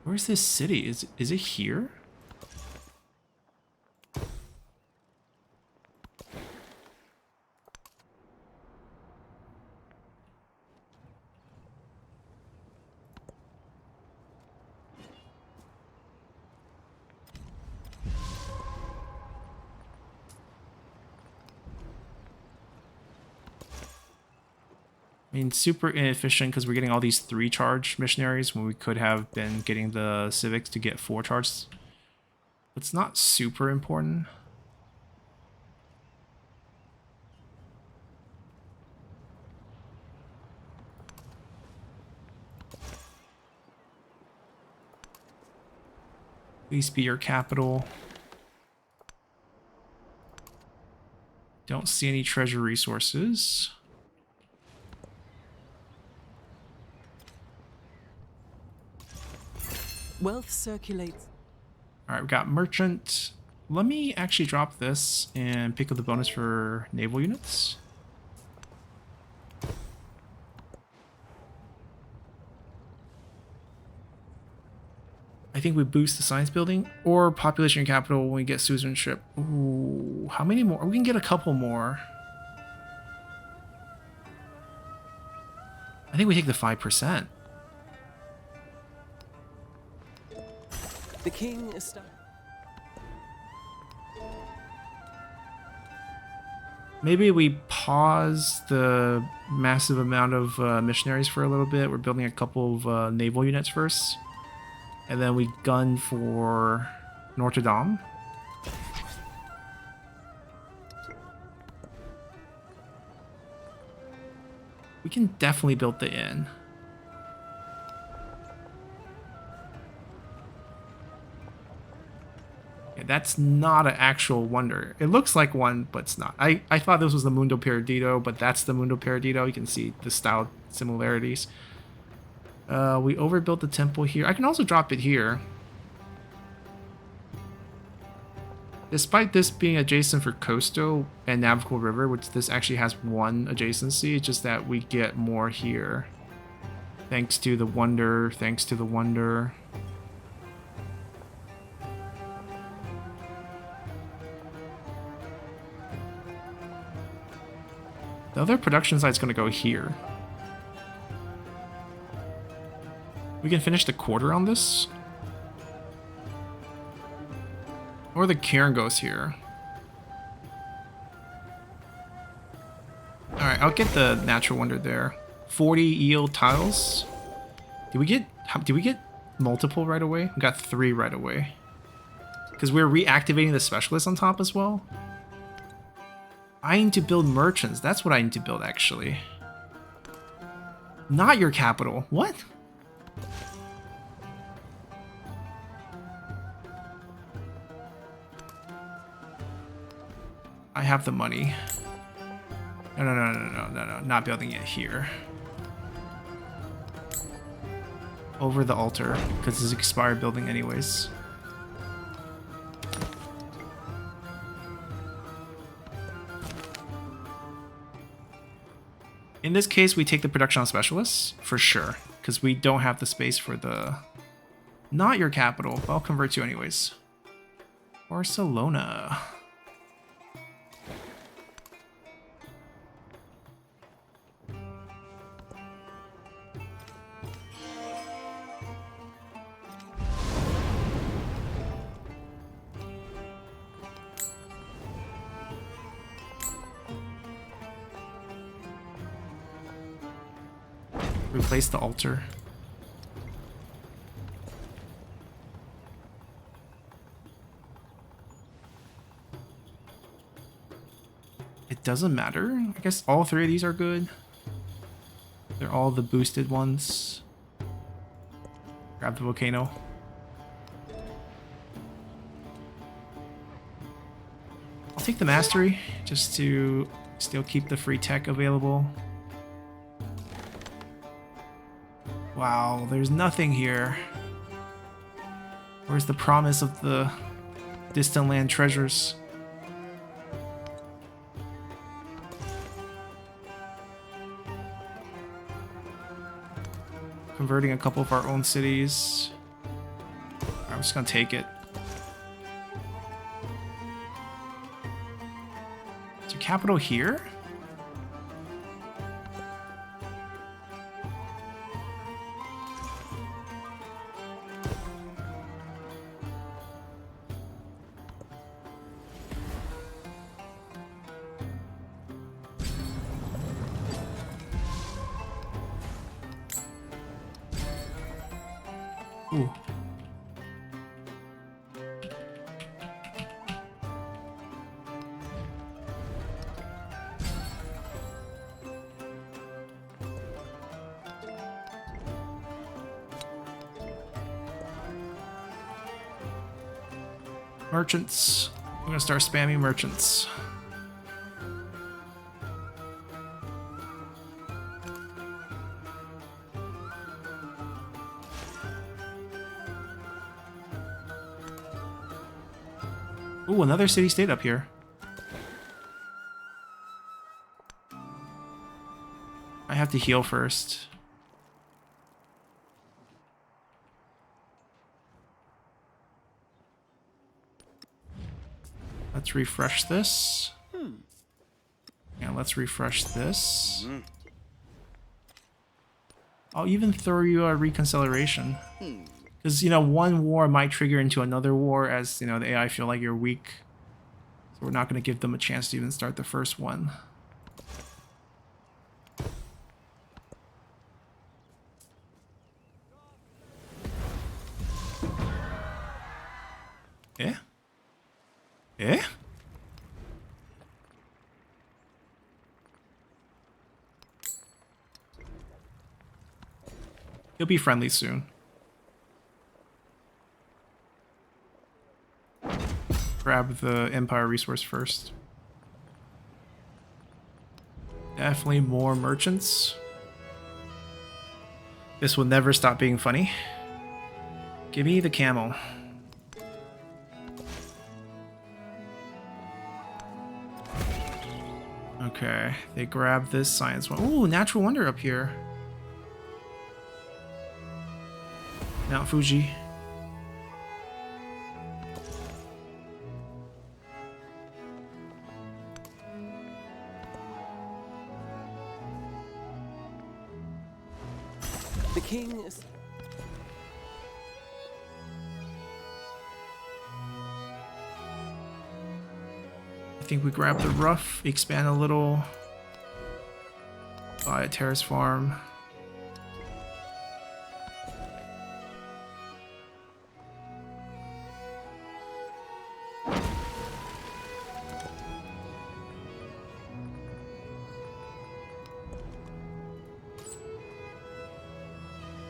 Where's this city? Is it here? I mean, super inefficient because we're getting all these 3 charge missionaries when we could have been getting the civics to get 4 charges. It's not super important. Please be your capital. Don't see any treasure resources. Wealth circulates. Alright, we got merchant. Let me actually drop this and pick up the bonus for naval units. I think we boost the science building or population capital when we get citizenship. Ooh, how many more? We can get a couple more. I think we take the 5%. The king is Maybe we pause the massive amount of missionaries for a little bit. We're building a couple of naval units first. And then we gun for Notre Dame. We can definitely build the inn. Yeah, that's not an actual wonder. It looks like one, but it's not. I thought this was the Mundo Perdido, but that's the Mundo Perdido. You can see the style similarities. We overbuilt the temple here. I can also drop it here. Despite this being adjacent for Coastal and Navigable River, which this actually has one adjacency, it's just that we get more here. Thanks to the wonder, thanks to the wonder. The other production site's going to go here. We can finish the quarter on this. Or the cairn goes here. Alright, I'll get the natural wonder there. 40 eel tiles. Did we get multiple right away? We got 3 right away. Because we're reactivating the specialist on top as well. I need to build merchants. That's what I need to build, actually. Not your capital. What? I have the money. No. Not building it here. Over the altar, because it's an expired building anyways. In this case, we take the production on specialists, for sure. Because we don't have the space for the... Not your capital, but I'll convert you anyways. Barcelona. Replace the altar. It doesn't matter. I guess all 3 of these are good. They're all the boosted ones. Grab the volcano. I'll take the mastery just to still keep the free tech available. Wow, there's nothing here. Where's the promise of the distant land treasures? Converting a couple of our own cities. I'm just gonna take it. Is your capital here? Ooh. Merchants. I'm gonna start spamming merchants. Ooh, another city-state up here. I have to heal first. Let's refresh this. Yeah, let's refresh this. I'll even throw you a reconciliation. Because, you know, one war might trigger into another war as, you know, the AI feel like you're weak. So we're not going to give them a chance to even start the first one. Yeah? Yeah? He'll be friendly soon. grab the Empire resource first. Definitely more merchants. This will never stop being funny. Give me the camel. Okay, they grab this science one. Ooh, natural wonder up here. Mount Fuji. The king is... I think we grab the rough, expand a little. Buy a terrace farm.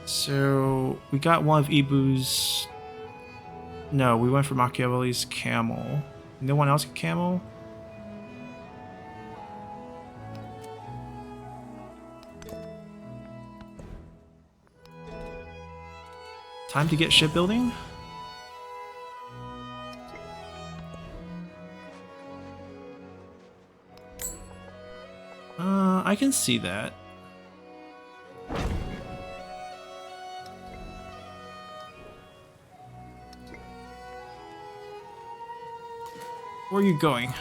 So we got one of Ibu's. No, we went for Machiavelli's camel. No one else get camel? Time to get shipbuilding? I can see that. Where are you going?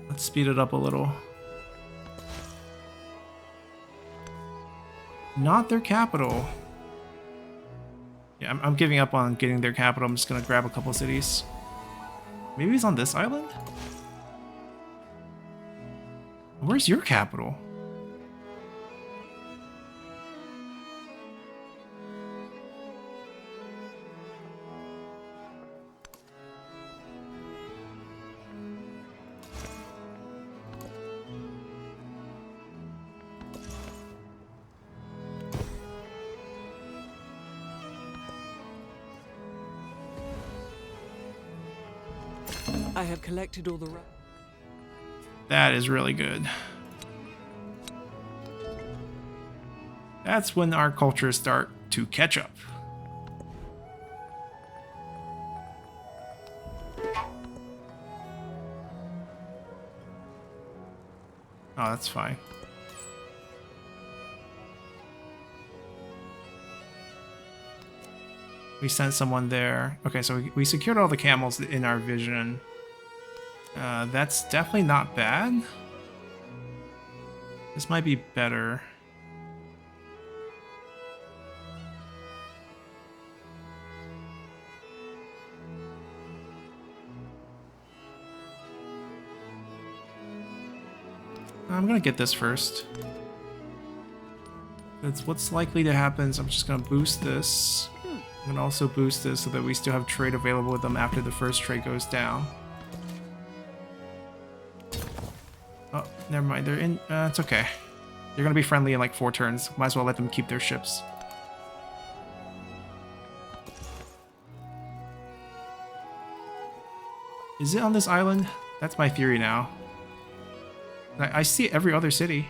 Let's speed it up a little. Not their capital. Yeah, I'm giving up on getting their capital. I'm just gonna grab a couple cities. Maybe he's on this island? Where's your capital? I have collected all the... That is really good. That's when our cultures start to catch up. Oh, that's fine. We sent someone there. Okay, so we secured all the camels in our vision. That's definitely not bad. This might be better. I'm gonna get this first. That's what's likely to happen. So I'm just gonna boost this. I'm gonna also boost this so that we still have trade available with them after the first trade goes down. Oh, never mind. They're in. It's okay. They're gonna be friendly in like 4 turns. Might as well let them keep their ships. Is it on this island? That's my theory now. I see every other city.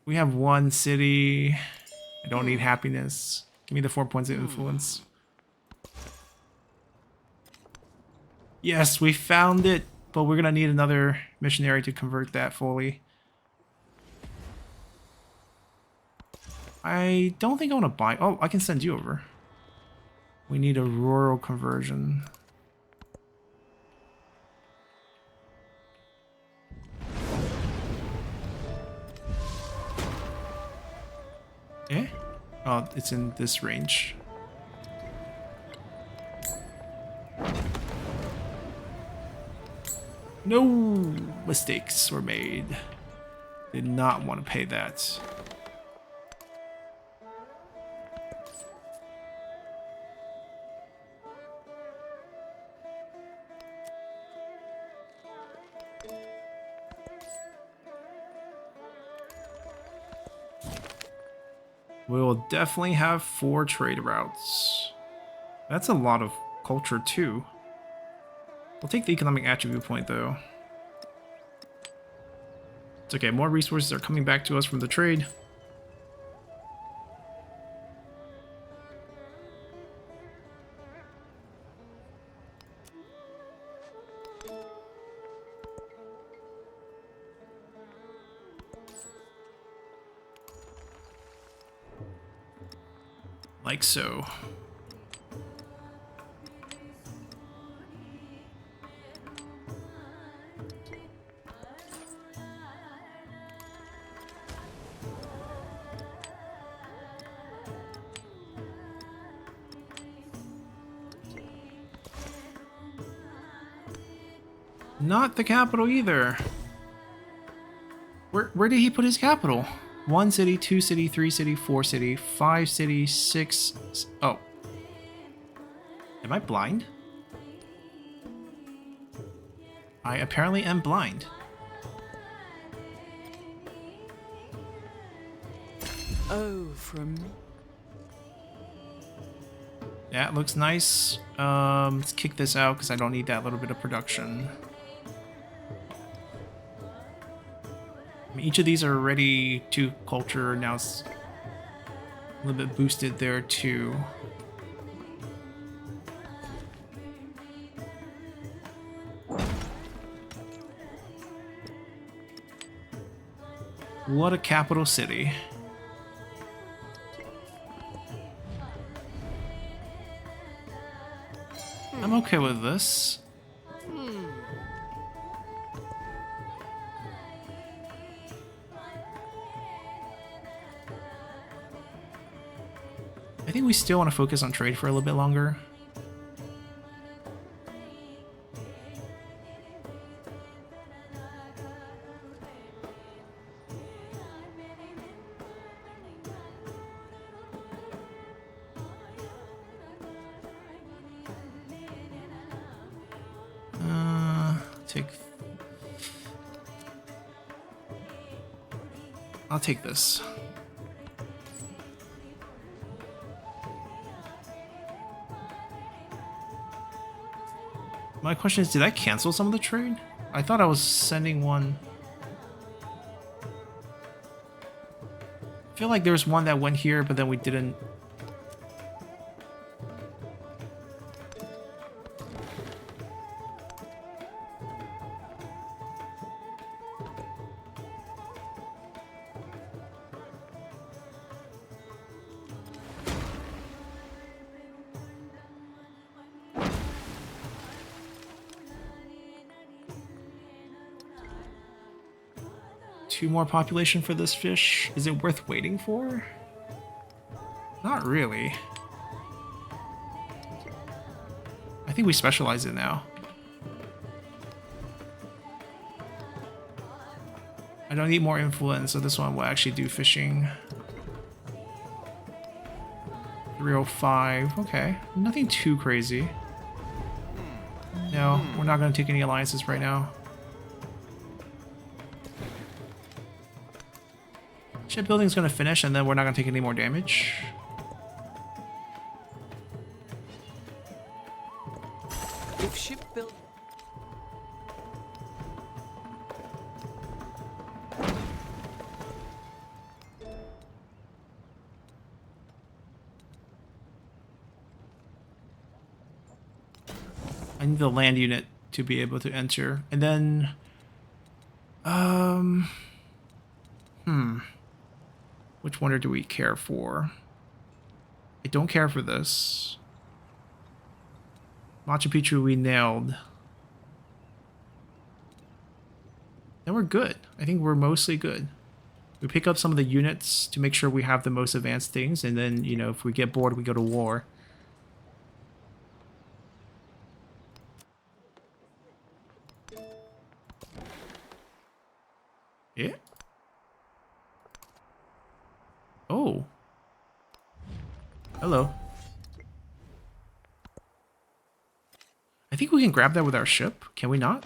We have 1 city. I don't need happiness. Give me the 4 points of influence. Yes, we found it, but we're gonna need another missionary to convert that fully. I don't think I want to buy. Oh, I can send you over. We need a rural conversion. Eh? Oh, it's in this range. No mistakes were made. Did not want to pay that. We will definitely have 4 trade routes. That's a lot of culture too. We'll take the economic attribute point though. It's okay, more resources are coming back to us from the trade. Like so. Not the capital either. Where did he put his capital? 1 city, 2 city, 3 city, 4 city, 5 city, 6... Oh. Am I blind? I apparently am blind. Oh, from me. Yeah, it looks nice. Let's kick this out because I don't need that little bit of production. I mean, each of these are ready to culture. Now it's a little bit boosted there too. What a capital city. I'm okay with this. I think we still want to focus on trade for a little bit longer. I'll take this. My question is, did I cancel some of the trade? I thought I was sending one. I feel like there was one that went here, but then we didn't. Two more population for this fish. Is it worth waiting for? Not really. I think we specialize it now. I don't need more influence, so this one will actually do fishing. 305, okay. Nothing too crazy. No, we're not going to take any alliances right now. Shipbuilding's going to finish, and then we're not going to take any more damage. If shipbuilding... I need the land unit to be able to enter. And then... Which one do we care for? I don't care for this. Machu Picchu we nailed. Then we're good. I think we're mostly good. We pick up some of the units to make sure we have the most advanced things, and then, you know, if we get bored, we go to war. Yeah. Oh. Hello. I think we can grab that with our ship. Can we not?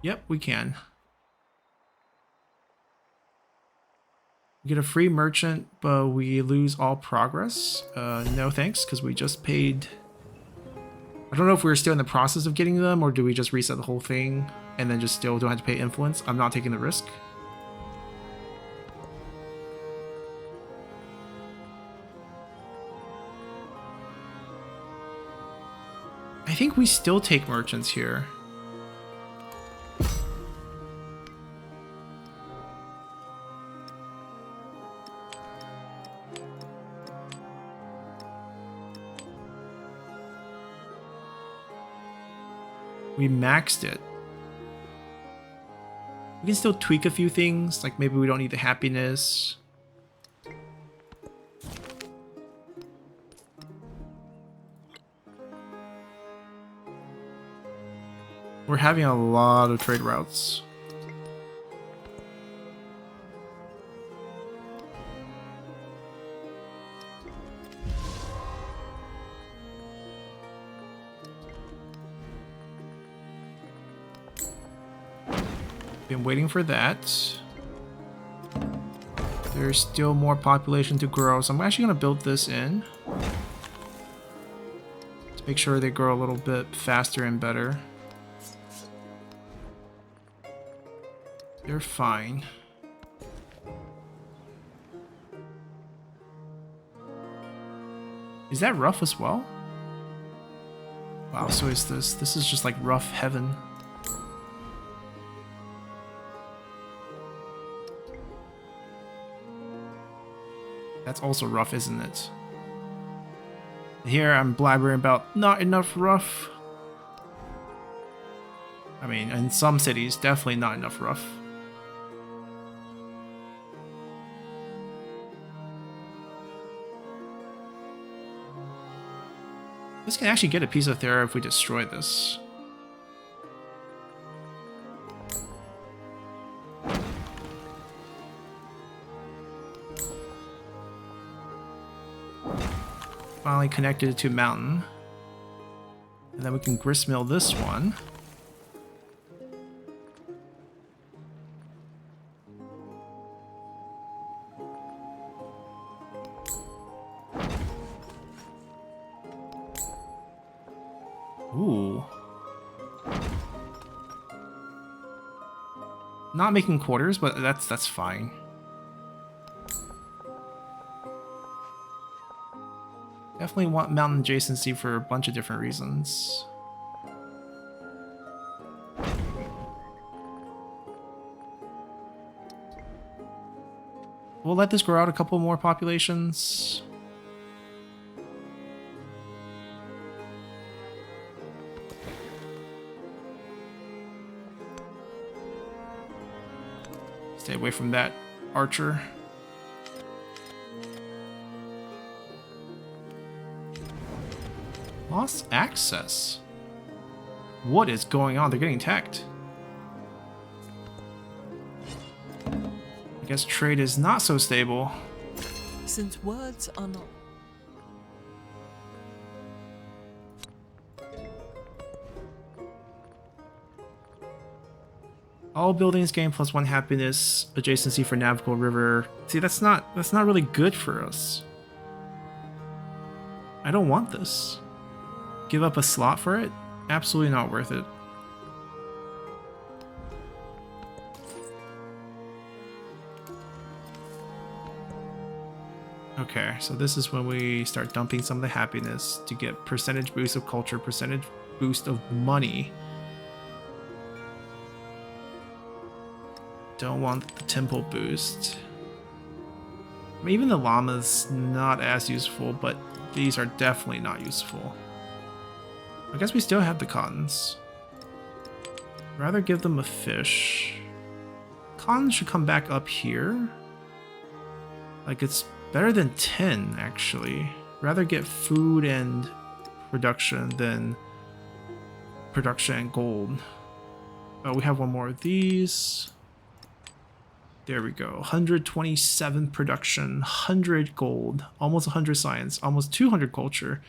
Yep, we can. We get a free merchant, but we lose all progress. No thanks, because we just paid... I don't know if we're still in the process of getting them, or do we just reset the whole thing and then just still don't have to pay influence? I'm not taking the risk. I think we still take merchants here. We maxed it. We can still tweak a few things, like maybe we don't need the happiness. We're having a lot of trade routes. Been waiting for that. There's still more population to grow, so I'm actually going to build this in to make sure they grow a little bit faster and better. They're fine. Is that rough as well? Wow, so is this. This is just like rough heaven. That's also rough, isn't it? Here I'm blabbering about not enough rough. I mean, in some cities, definitely not enough rough. This can actually get a piece of Thera if we destroy this. Finally connected it to mountain. And then we can gristmill this one. Ooh. Not making quarters, but that's fine. Definitely want mountain adjacency for a bunch of different reasons. We'll let this grow out a couple more populations. Stay away from that archer. Lost access. What is going on? They're getting attacked. I guess trade is not so stable. Since words are not... All buildings gain +1 happiness, adjacency for navigable river. See, that's not really good for us. I don't want this. Give up a slot for it? Absolutely not worth it. Okay, so this is when we start dumping some of the happiness to get percentage boost of culture, percentage boost of money. Don't want the temple boost. I mean, even the llama's not as useful, but these are definitely not useful. I guess we still have the cottons. Rather give them a fish. Cotton should come back up here. Like, it's better than 10, actually. Rather get food and production than production and gold. Oh, we have one more of these. There we go. 127 production, 100 gold, almost 100 science, almost 200 culture.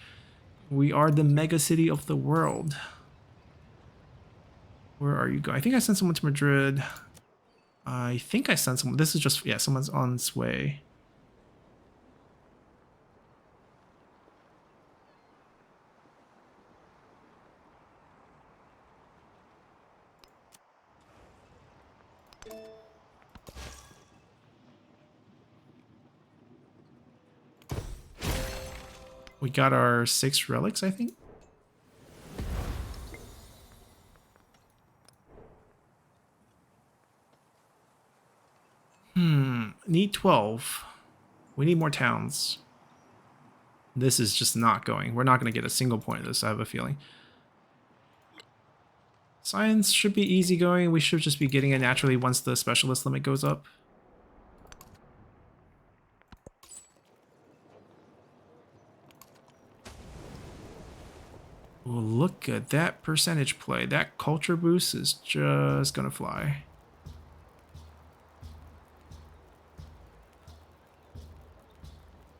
We are the mega city of the world. Where are you going? I think I sent someone to Madrid. I think I sent someone. This is just, yeah, someone's on its way. We got our 6 relics, I think. Need 12. We need more towns. This is just not going. We're not going to get a single point of this, I have a feeling. Science should be easy going. We should just be getting it naturally once the specialist limit goes up. Ooh, look at that percentage play. That culture boost is just gonna fly.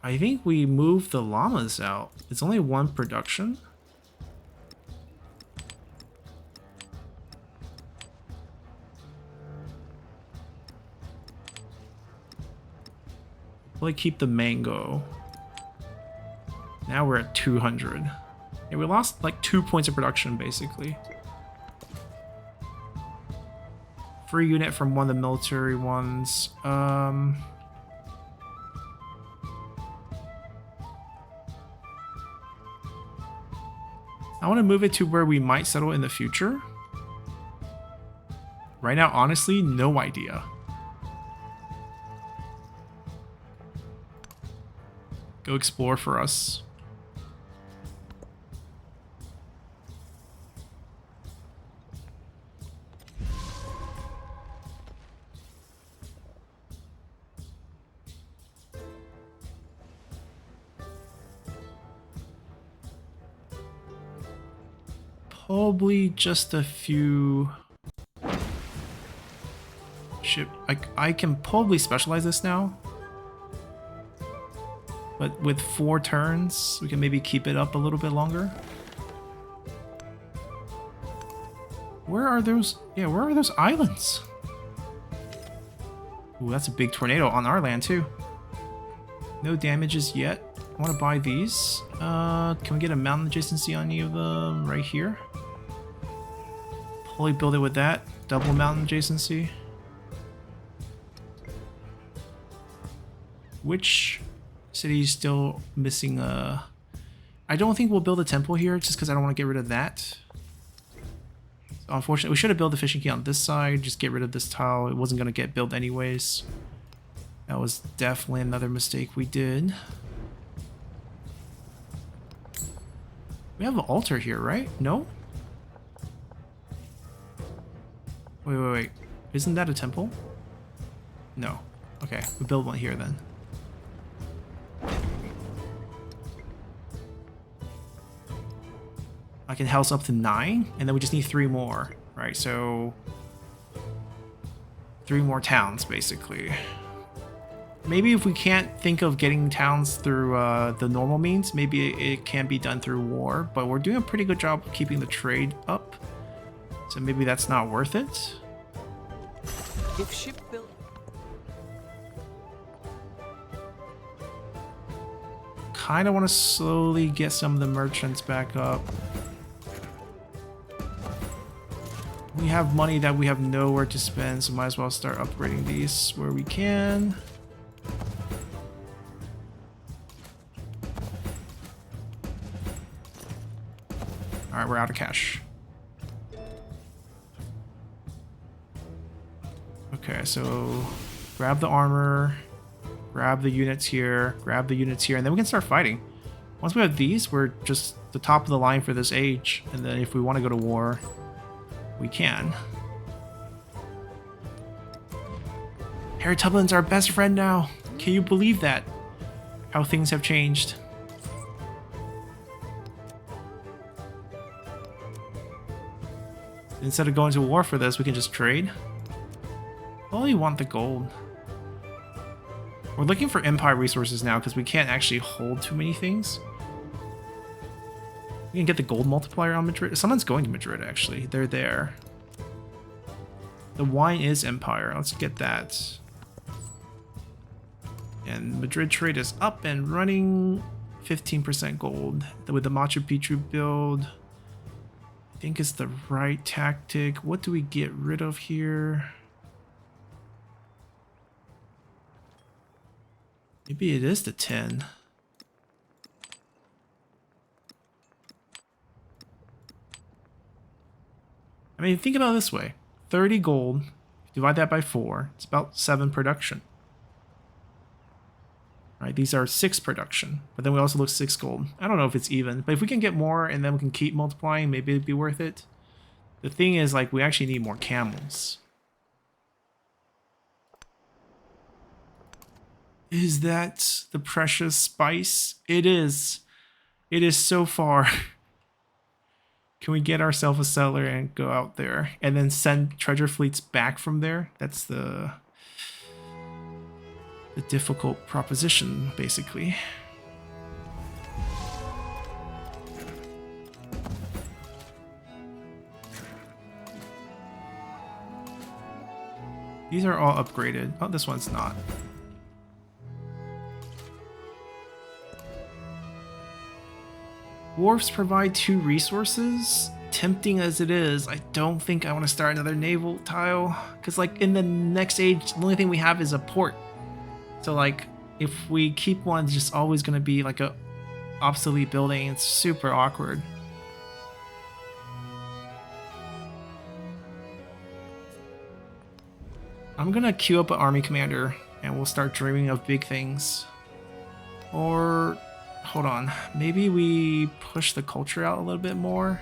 I think we moved the llamas out. It's only 1 production. Probably keep the mango. Now we're at 200. Yeah, we lost like 2 points of production, basically. Free unit from one of the military ones. I want to move it to where we might settle in the future. Right now, honestly, no idea. Go explore for us. Probably just a few ship. I can probably specialize this now. But with 4 turns, we can maybe keep it up a little bit longer. Where are those? Yeah, where are those islands? Ooh, that's a big tornado on our land too. No damages yet. I want to buy these. Can we get a mountain adjacency on any of them right here? Probably build it with that. Double mountain adjacency. Which city is still missing a... I don't think we'll build a temple here just because I don't want to get rid of that. So unfortunately, we should have built the fishing key on this side. Just get rid of this tile. It wasn't going to get built anyways. That was definitely another mistake we did. We have an altar here, right? No? Wait. Isn't that a temple? No. Okay, we build one here then. I can house up to 9, and then we just need 3 more, right? So 3 more towns, basically. Maybe if we can't think of getting towns through the normal means, maybe it can be done through war, but we're doing a pretty good job of keeping the trade up. So maybe that's not worth it. If ship built... Kind of want to slowly get some of the merchants back up. We have money that we have nowhere to spend, so might as well start upgrading these where we can. Alright, we're out of cash. Okay, so grab the armor. grab the units here, grab the units here, and then we can start fighting. Once we have these, we're just the top of the line for this age, and then if we want to go to war, we can. Harry Tubman's our best friend now. Can you believe that? How things have changed. Instead of going to war for this, we can just trade. Oh, you want the gold. We're looking for empire resources now because we can't actually hold too many things. We can get the gold multiplier on Madrid. Someone's going to Madrid, actually. They're there. The wine is empire. Let's get that. And Madrid trade is up and running. 15% gold. With the Machu Picchu build, I think it's the right tactic. What do we get rid of here? Maybe it is the 10. I mean, think about it this way. 30 gold, divide that by 4, it's about 7 production. Right, these are 6 production, but then we also look 6 gold. I don't know if it's even, but if we can get more and then we can keep multiplying, maybe it'd be worth it. The thing is, like, we actually need more camels. Is that the precious spice? It is. It is so far. Can we get ourselves a settler and go out there and then send treasure fleets back from there? That's the difficult proposition, basically. These are all upgraded. Oh, this one's not. Wharfs provide 2 resources. Tempting as it is, I don't think I want to start another naval tile. Because, like, in the next age, the only thing we have is a port. So, like, if we keep one, it's just always going to be, like, a obsolete building. It's super awkward. I'm going to queue up an army commander, and we'll start dreaming of big things. Or... hold on, maybe we push the culture out a little bit more.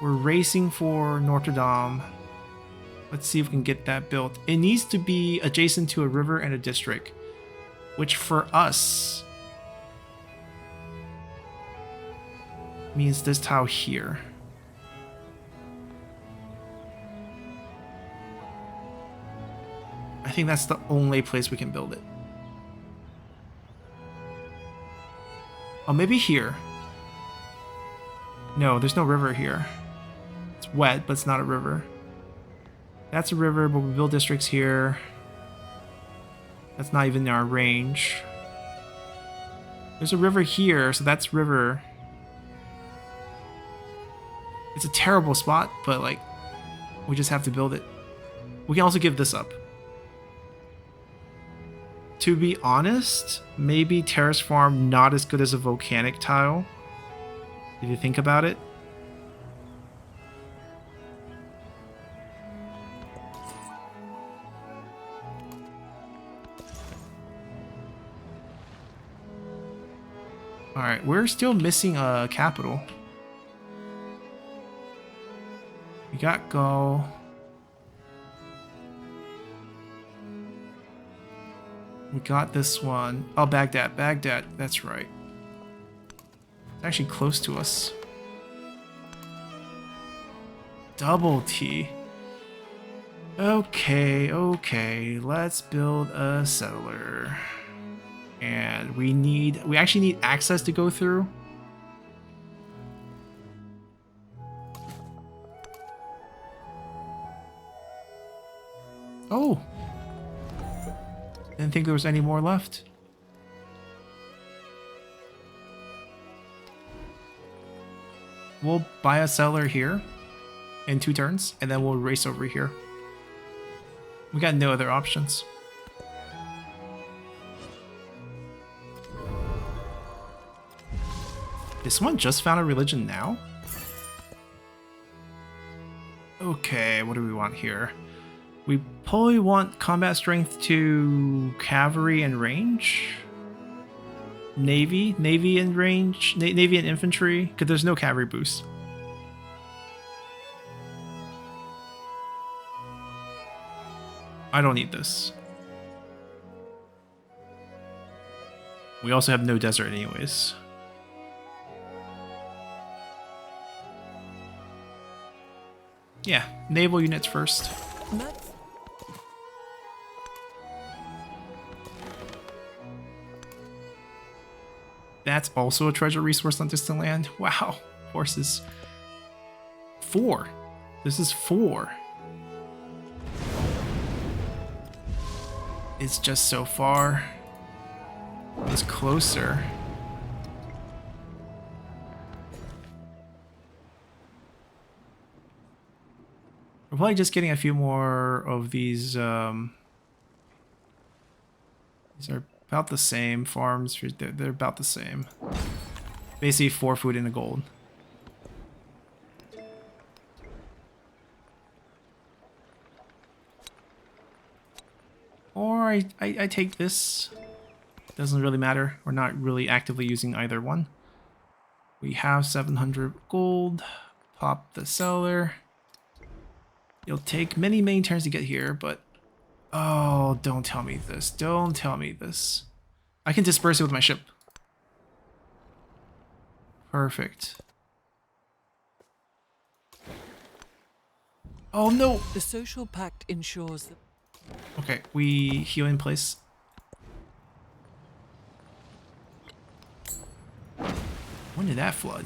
We're racing for Notre Dame. Let's see if we can get that built. It needs to be adjacent to a river and a district, which for us means this tile here. I think that's the only place we can build it. Oh, maybe here. No, there's no river here. It's wet, but it's not a river. That's a river, but we build districts here. That's not even in our range. There's a river here, so that's river. It's a terrible spot, but, like, we just have to build it. We can also give this up. To be honest, maybe terrace farm not as good as a volcanic tile. If you think about it. Alright, we're still missing a capital. We got Gaul. We got this one. Oh, Baghdad. Baghdad. That's right. It's actually close to us. Double T. Okay, okay. Let's build a settler. And we actually need access to go through. Oh. Didn't think there was any more left. We'll buy a settler here in 2 turns, and then we'll race over here. We got no other options. This one just found a religion now? Okay, what do we want here? We probably want combat strength to cavalry and range. Navy and range, Navy and infantry, because there's no cavalry boost. I don't need this. We also have no desert anyways. Yeah, naval units first. That's also a treasure resource on distant land. Wow, horses. 4. This is 4. It's just so far. It's closer. We're probably just getting a few more of these. These are about the same farms. They're about the same. Basically 4 food and a gold. Or I take this. Doesn't really matter. We're not really actively using either one. We have 700 gold. Pop the seller. It'll take many turns to get here, but... Oh, don't tell me this. Don't tell me this. I can disperse it with my ship. Perfect. Oh no! The social pact ensures that... Okay, we heal in place. When did that flood?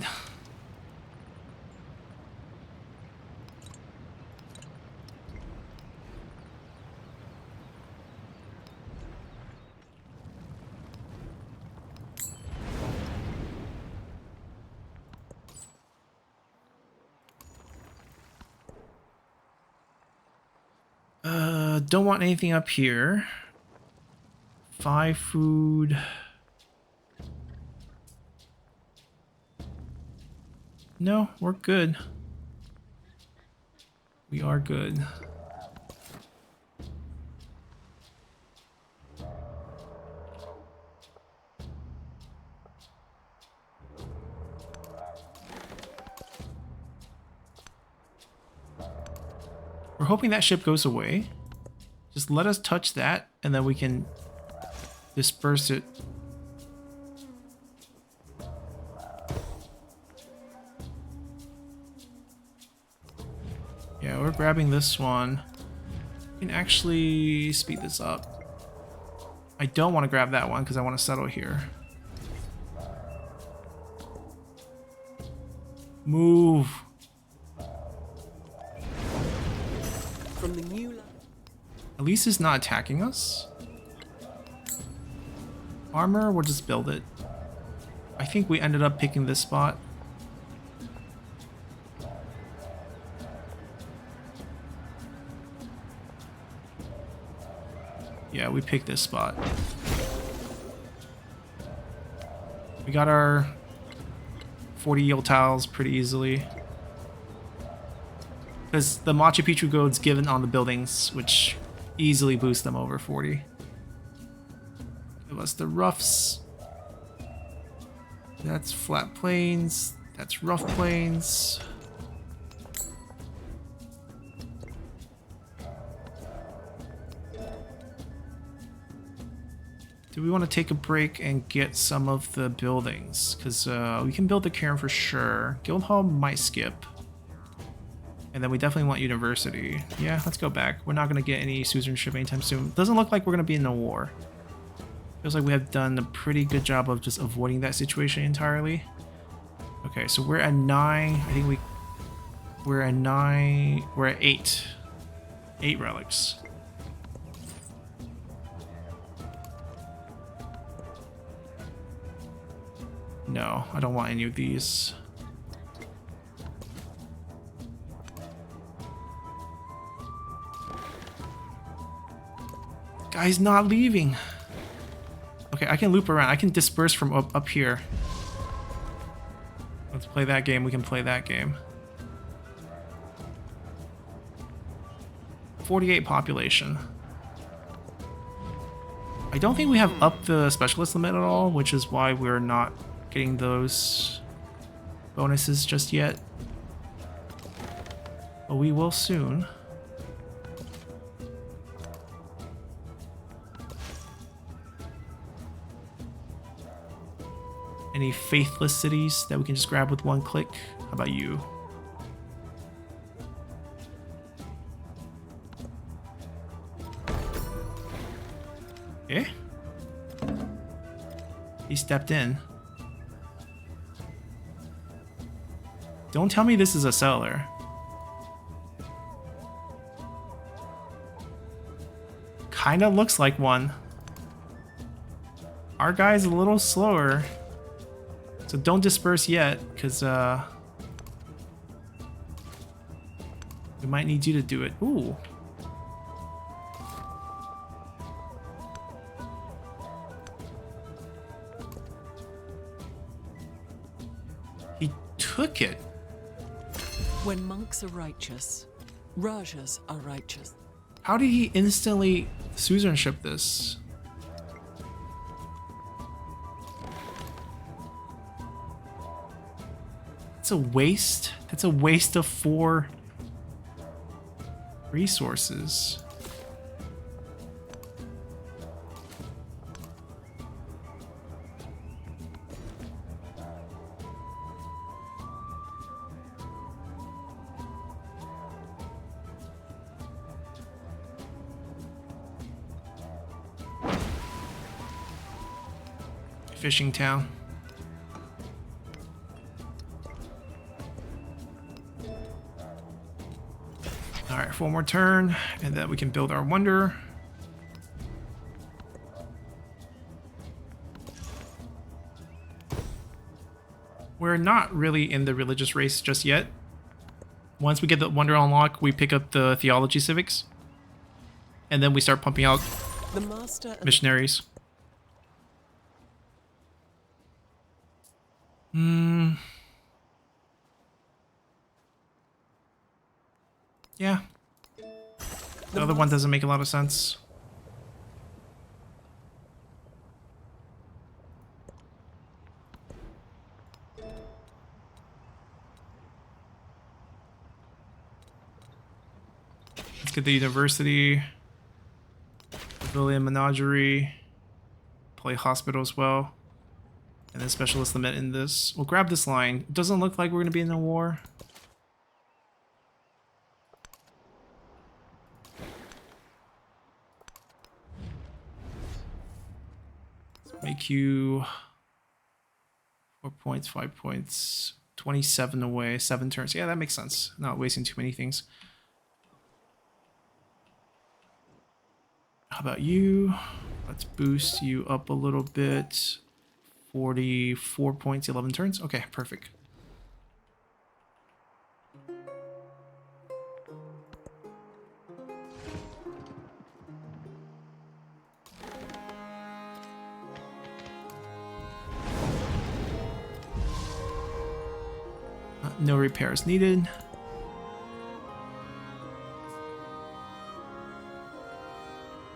Don't want anything up here. 5 food. No, we're good. We are good. We're hoping that ship goes away. Just let us touch that, and then we can disperse it. Yeah, we're grabbing this one. We can actually speed this up. I don't want to grab that one because I want to settle here. Move. From the new land. At least it's not attacking us. Armor, we'll just build it. I think we ended up picking this spot. Yeah, we picked this spot. We got our 40 yield tiles pretty easily. Because the Machu Picchu gold's given on the buildings, which easily boost them over 40. Give us the roughs. That's flat plains. That's rough plains. Do we want to take a break and get some of the buildings? Because we can build the cairn for sure. Guildhall might skip. And then we definitely want university. Yeah, let's go back. We're not going to get any suzerainship anytime soon. Doesn't look like we're going to be in a war. Feels like we have done a pretty good job of just avoiding that situation entirely. Okay, so we're at 9. I think we're at 9. We're at 8. 8 relics. No, I don't want any of these. Guy's not leaving. Okay, I can loop around. I can disperse from up here. Let's play that game. We can play that game. 48 population. I don't think we have upped the specialist limit at all, which is why we're not getting those bonuses just yet. But we will soon. Any faithless cities that we can just grab with one click? How about you? Okay. He stepped in. Don't tell me this is a seller. Kinda looks like one. Our guy's a little slower. So don't disperse yet, because we might need you to do it. Ooh. He took it. When monks are righteous, Rajas are righteous. How did he instantly suzerainship this? That's a waste. That's a waste of 4 resources. Fishing town. Alright, 4 more turn, and then we can build our wonder. We're not really in the religious race just yet. Once we get the wonder unlock, we pick up the theology civics. And then we start pumping out The master and missionaries. Yeah. The other one doesn't make a lot of sense. Let's get the university, pavilion, menagerie, play hospital as well, and then specialist limit in this. We'll grab this line. It doesn't look like we're going to be in a war. Make you 4 points, 5 points, 27 away, 7 turns. Yeah, that makes sense. Not wasting too many things. How about you? Let's boost you up a little bit. 44 points, 11 turns. Okay, perfect. No repairs needed.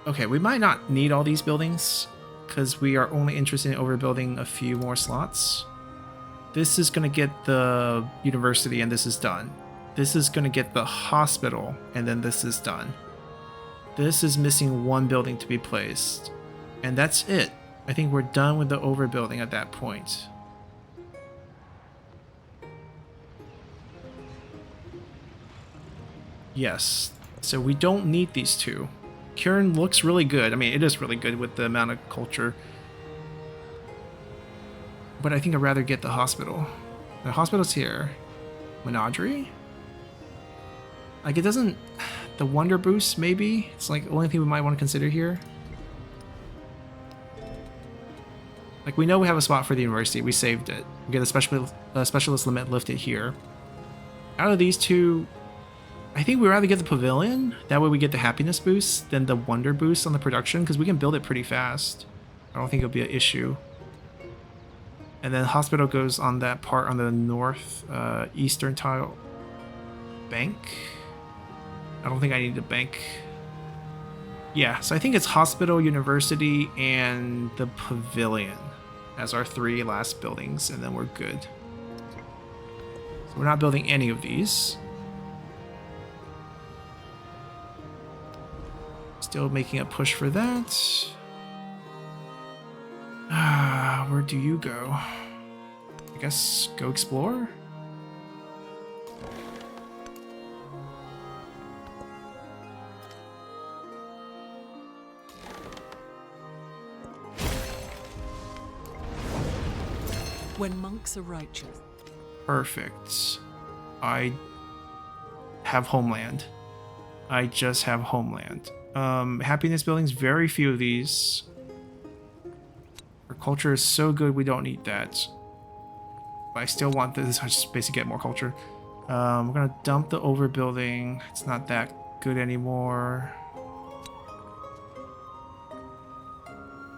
Okay, we might not need all these buildings because we are only interested in overbuilding a few more slots. This is going to get the university and this is done. This is going to get the hospital and then this is done. This is missing 1 building to be placed. And that's it. I think we're done with the overbuilding at that point. Yes, so we don't need these 2. Kieran looks really good. I mean, it is really good with the amount of culture. But I think I'd rather get the hospital. The hospital's here. Menagerie? Like, it doesn't... The wonder boost, maybe? It's like the only thing we might want to consider here. Like, we know we have a spot for the university. We saved it. We get a specialist limit lifted here. Out of these 2... I think we'd rather get the pavilion. That way we get the happiness boost than the wonder boost on the production because we can build it pretty fast. I don't think it'll be an issue. And then hospital goes on that part on the north eastern tile bank. I don't think I need a bank. Yeah, so I think it's hospital, university, and the pavilion as our 3 last buildings, and then we're good. So we're not building any of these. Still making a push for that. Where do you go? I guess go explore? When monks are righteous. Perfect. I have homeland. I just have homeland. Happiness buildings, very few of these. Our culture is so good, we don't need that. But I still want this. I just basically get more culture. We're gonna dump the overbuilding. It's not that good anymore.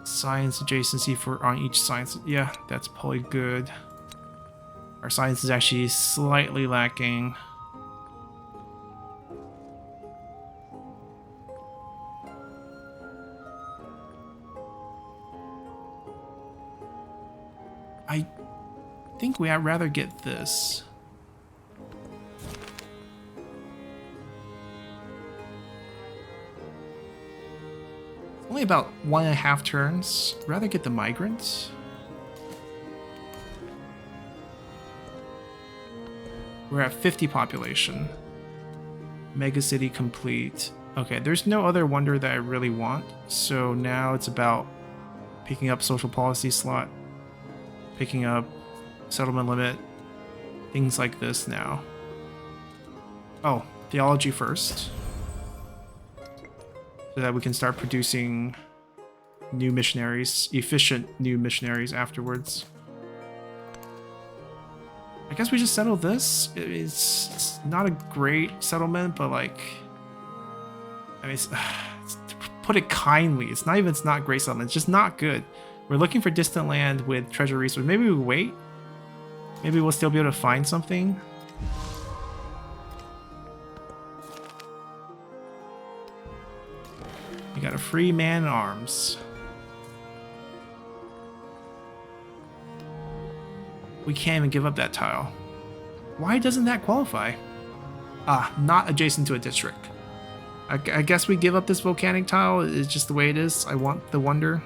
Science adjacency for on each science. Yeah, that's probably good. Our science is actually slightly lacking. I think I'd rather get this. Only about 1.5 turns. Rather get the migrants. We're at 50 population. Mega city complete. Okay, there's no other wonder that I really want. So now it's about picking up social policy slot, picking up settlement limit, things like this now. Oh, theology first. So that we can start producing new missionaries, efficient new missionaries afterwards. I guess we just settle this. It's not a great settlement, but like, I mean, it's, to put it kindly, it's not great settlement. It's just not good. We're looking for distant land with treasure resources. Maybe we wait. Maybe we'll still be able to find something. We got a free man in arms. We can't even give up that tile. Why doesn't that qualify? Ah, not adjacent to a district. I guess we give up this volcanic tile. It's just the way it is. I want the wonder.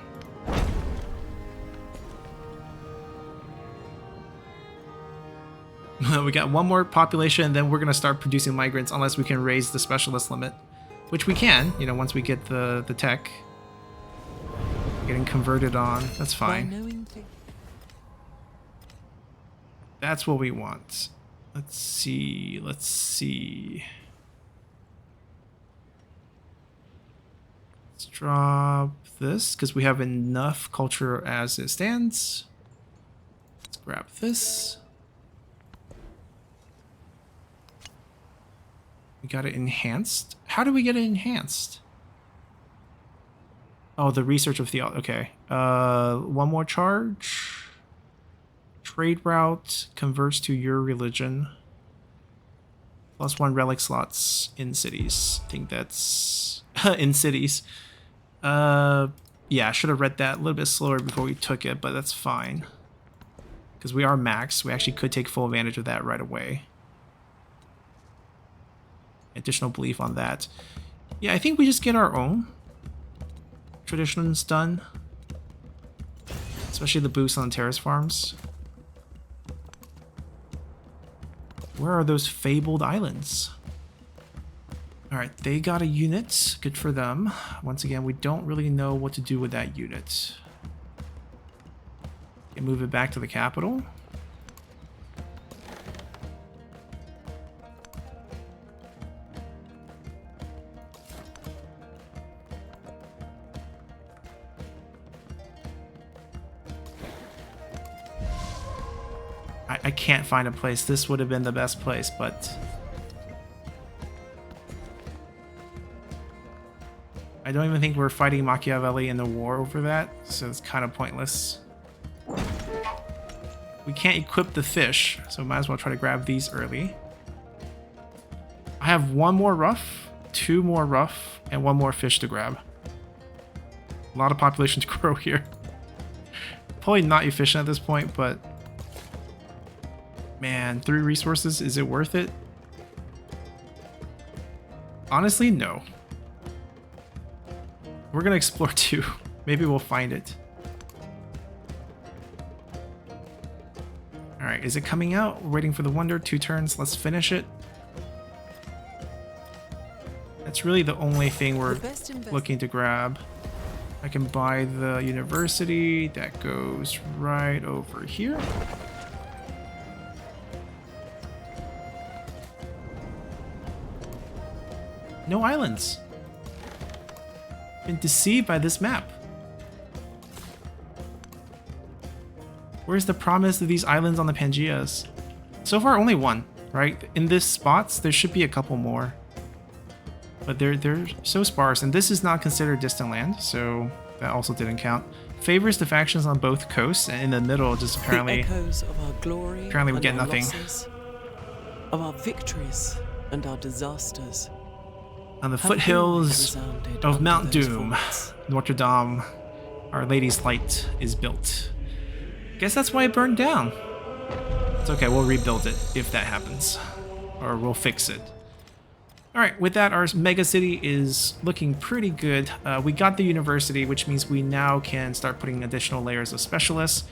We got one more population, and then we're gonna start producing migrants unless we can raise the specialist limit. Which we can, you know, once we get the tech getting converted on. That's fine. That's what we want. Let's see. Let's drop this because we have enough culture as it stands. Let's grab this. We got it enhanced. How do we get it enhanced? Oh, the research of theology. Okay. One more charge. Trade route converts to your religion. +1 relic slots in cities. I think that's in cities. Yeah, I should have read that a little bit slower before we took it, but that's fine. Because we are max. We actually could take full advantage of that right away. Additional belief on that. Yeah, I think we just get our own traditions done. Especially the boost on terrace farms. Where are those fabled islands? Alright, they got a unit. Good for them. Once again, we don't really know what to do with that unit. Okay, move it back to the capital. I can't find a place. This would have been the best place, but I don't even think we're fighting Machiavelli in the war over that, so it's kind of pointless. We can't equip the fish, so might as well try to grab these early. I have one more rough. 2 more rough and 1 more fish to grab. A lot of population to grow here. Probably not efficient at this point, but man, 3 resources, is it worth it? Honestly, no. We're gonna explore 2. Maybe we'll find it. Alright, is it coming out? We're waiting for the wonder. 2 turns. Let's finish it. That's really the only thing we're looking to grab. I can buy the university. That goes right over here. No islands. Been deceived by this map. Where's the promise of these islands on the Pangeas? So far, only 1, right? In this spots, there should be a couple more. But they're so sparse, and this is not considered distant land, so that also didn't count. Favors the factions on both coasts, and in the middle, just apparently, the echoes of our glory apparently we and get our nothing. losses, of our victories and our disasters. On the have foothills always resounded of under Mount those Doom, vaults. Notre Dame, Our Lady's Light is built. Guess that's why it burned down. It's okay, we'll rebuild it if that happens. Or we'll fix it. Alright, with that, our mega city is looking pretty good. We got the university, which means we now can start putting additional layers of specialists.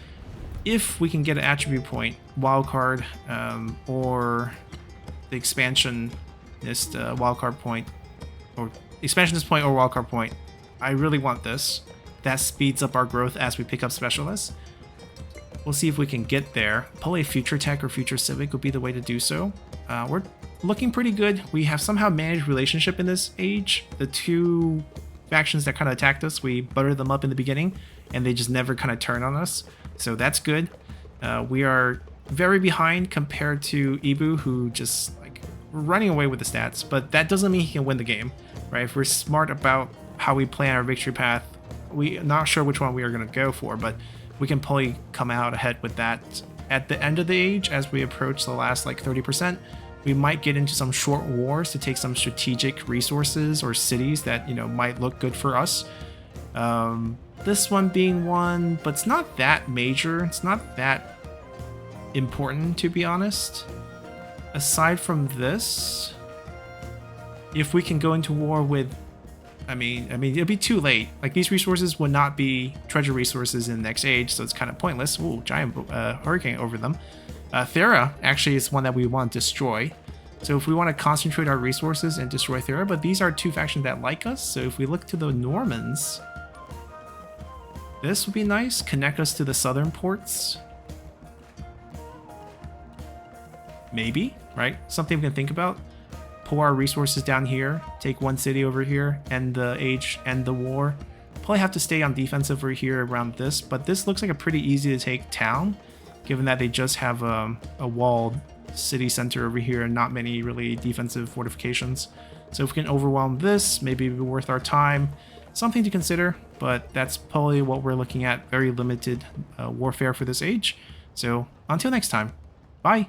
If we can get an attribute point, wildcard, or the expansionist wildcard point, or expansionist point or wildcard point, I really want this. That speeds up our growth as we pick up specialists. We'll see if we can get there. Probably future tech or future civic would be the way to do so. We're looking pretty good. We have somehow managed relationship in this age. The 2 factions that kind of attacked us, we buttered them up in the beginning, and they just never kind of turn on us. So that's good. We are very behind compared to Ibu, who just like running away with the stats. But that doesn't mean he can win the game, right? If we're smart about how we plan our victory path, we're not sure which one we are going to go for, but we can probably come out ahead with that. At the end of the age, as we approach the last like 30%, we might get into some short wars to take some strategic resources or cities that, you know, might look good for us. This one being one, but it's not that major. It's not that important, to be honest. Aside from this, if we can go into war with, I mean, it'll be too late. Like, these resources will not be treasure resources in the next age, so it's kind of pointless. Ooh, giant hurricane over them. Thera actually is one that we want to destroy. So if we want to concentrate our resources and destroy Thera, but these are 2 factions that like us. So if we look to the Normans, this would be nice. Connect us to the southern ports. Maybe, right? Something we can think about. Pull our resources down here, take 1 city over here, end the age, end the war. Probably have to stay on defensive over here around this, but this looks like a pretty easy to take town, given that they just have a walled city center over here and not many really defensive fortifications. So if we can overwhelm this, maybe it'd be worth our time. Something to consider, but that's probably what we're looking at. Very limited warfare for this age. So until next time, bye!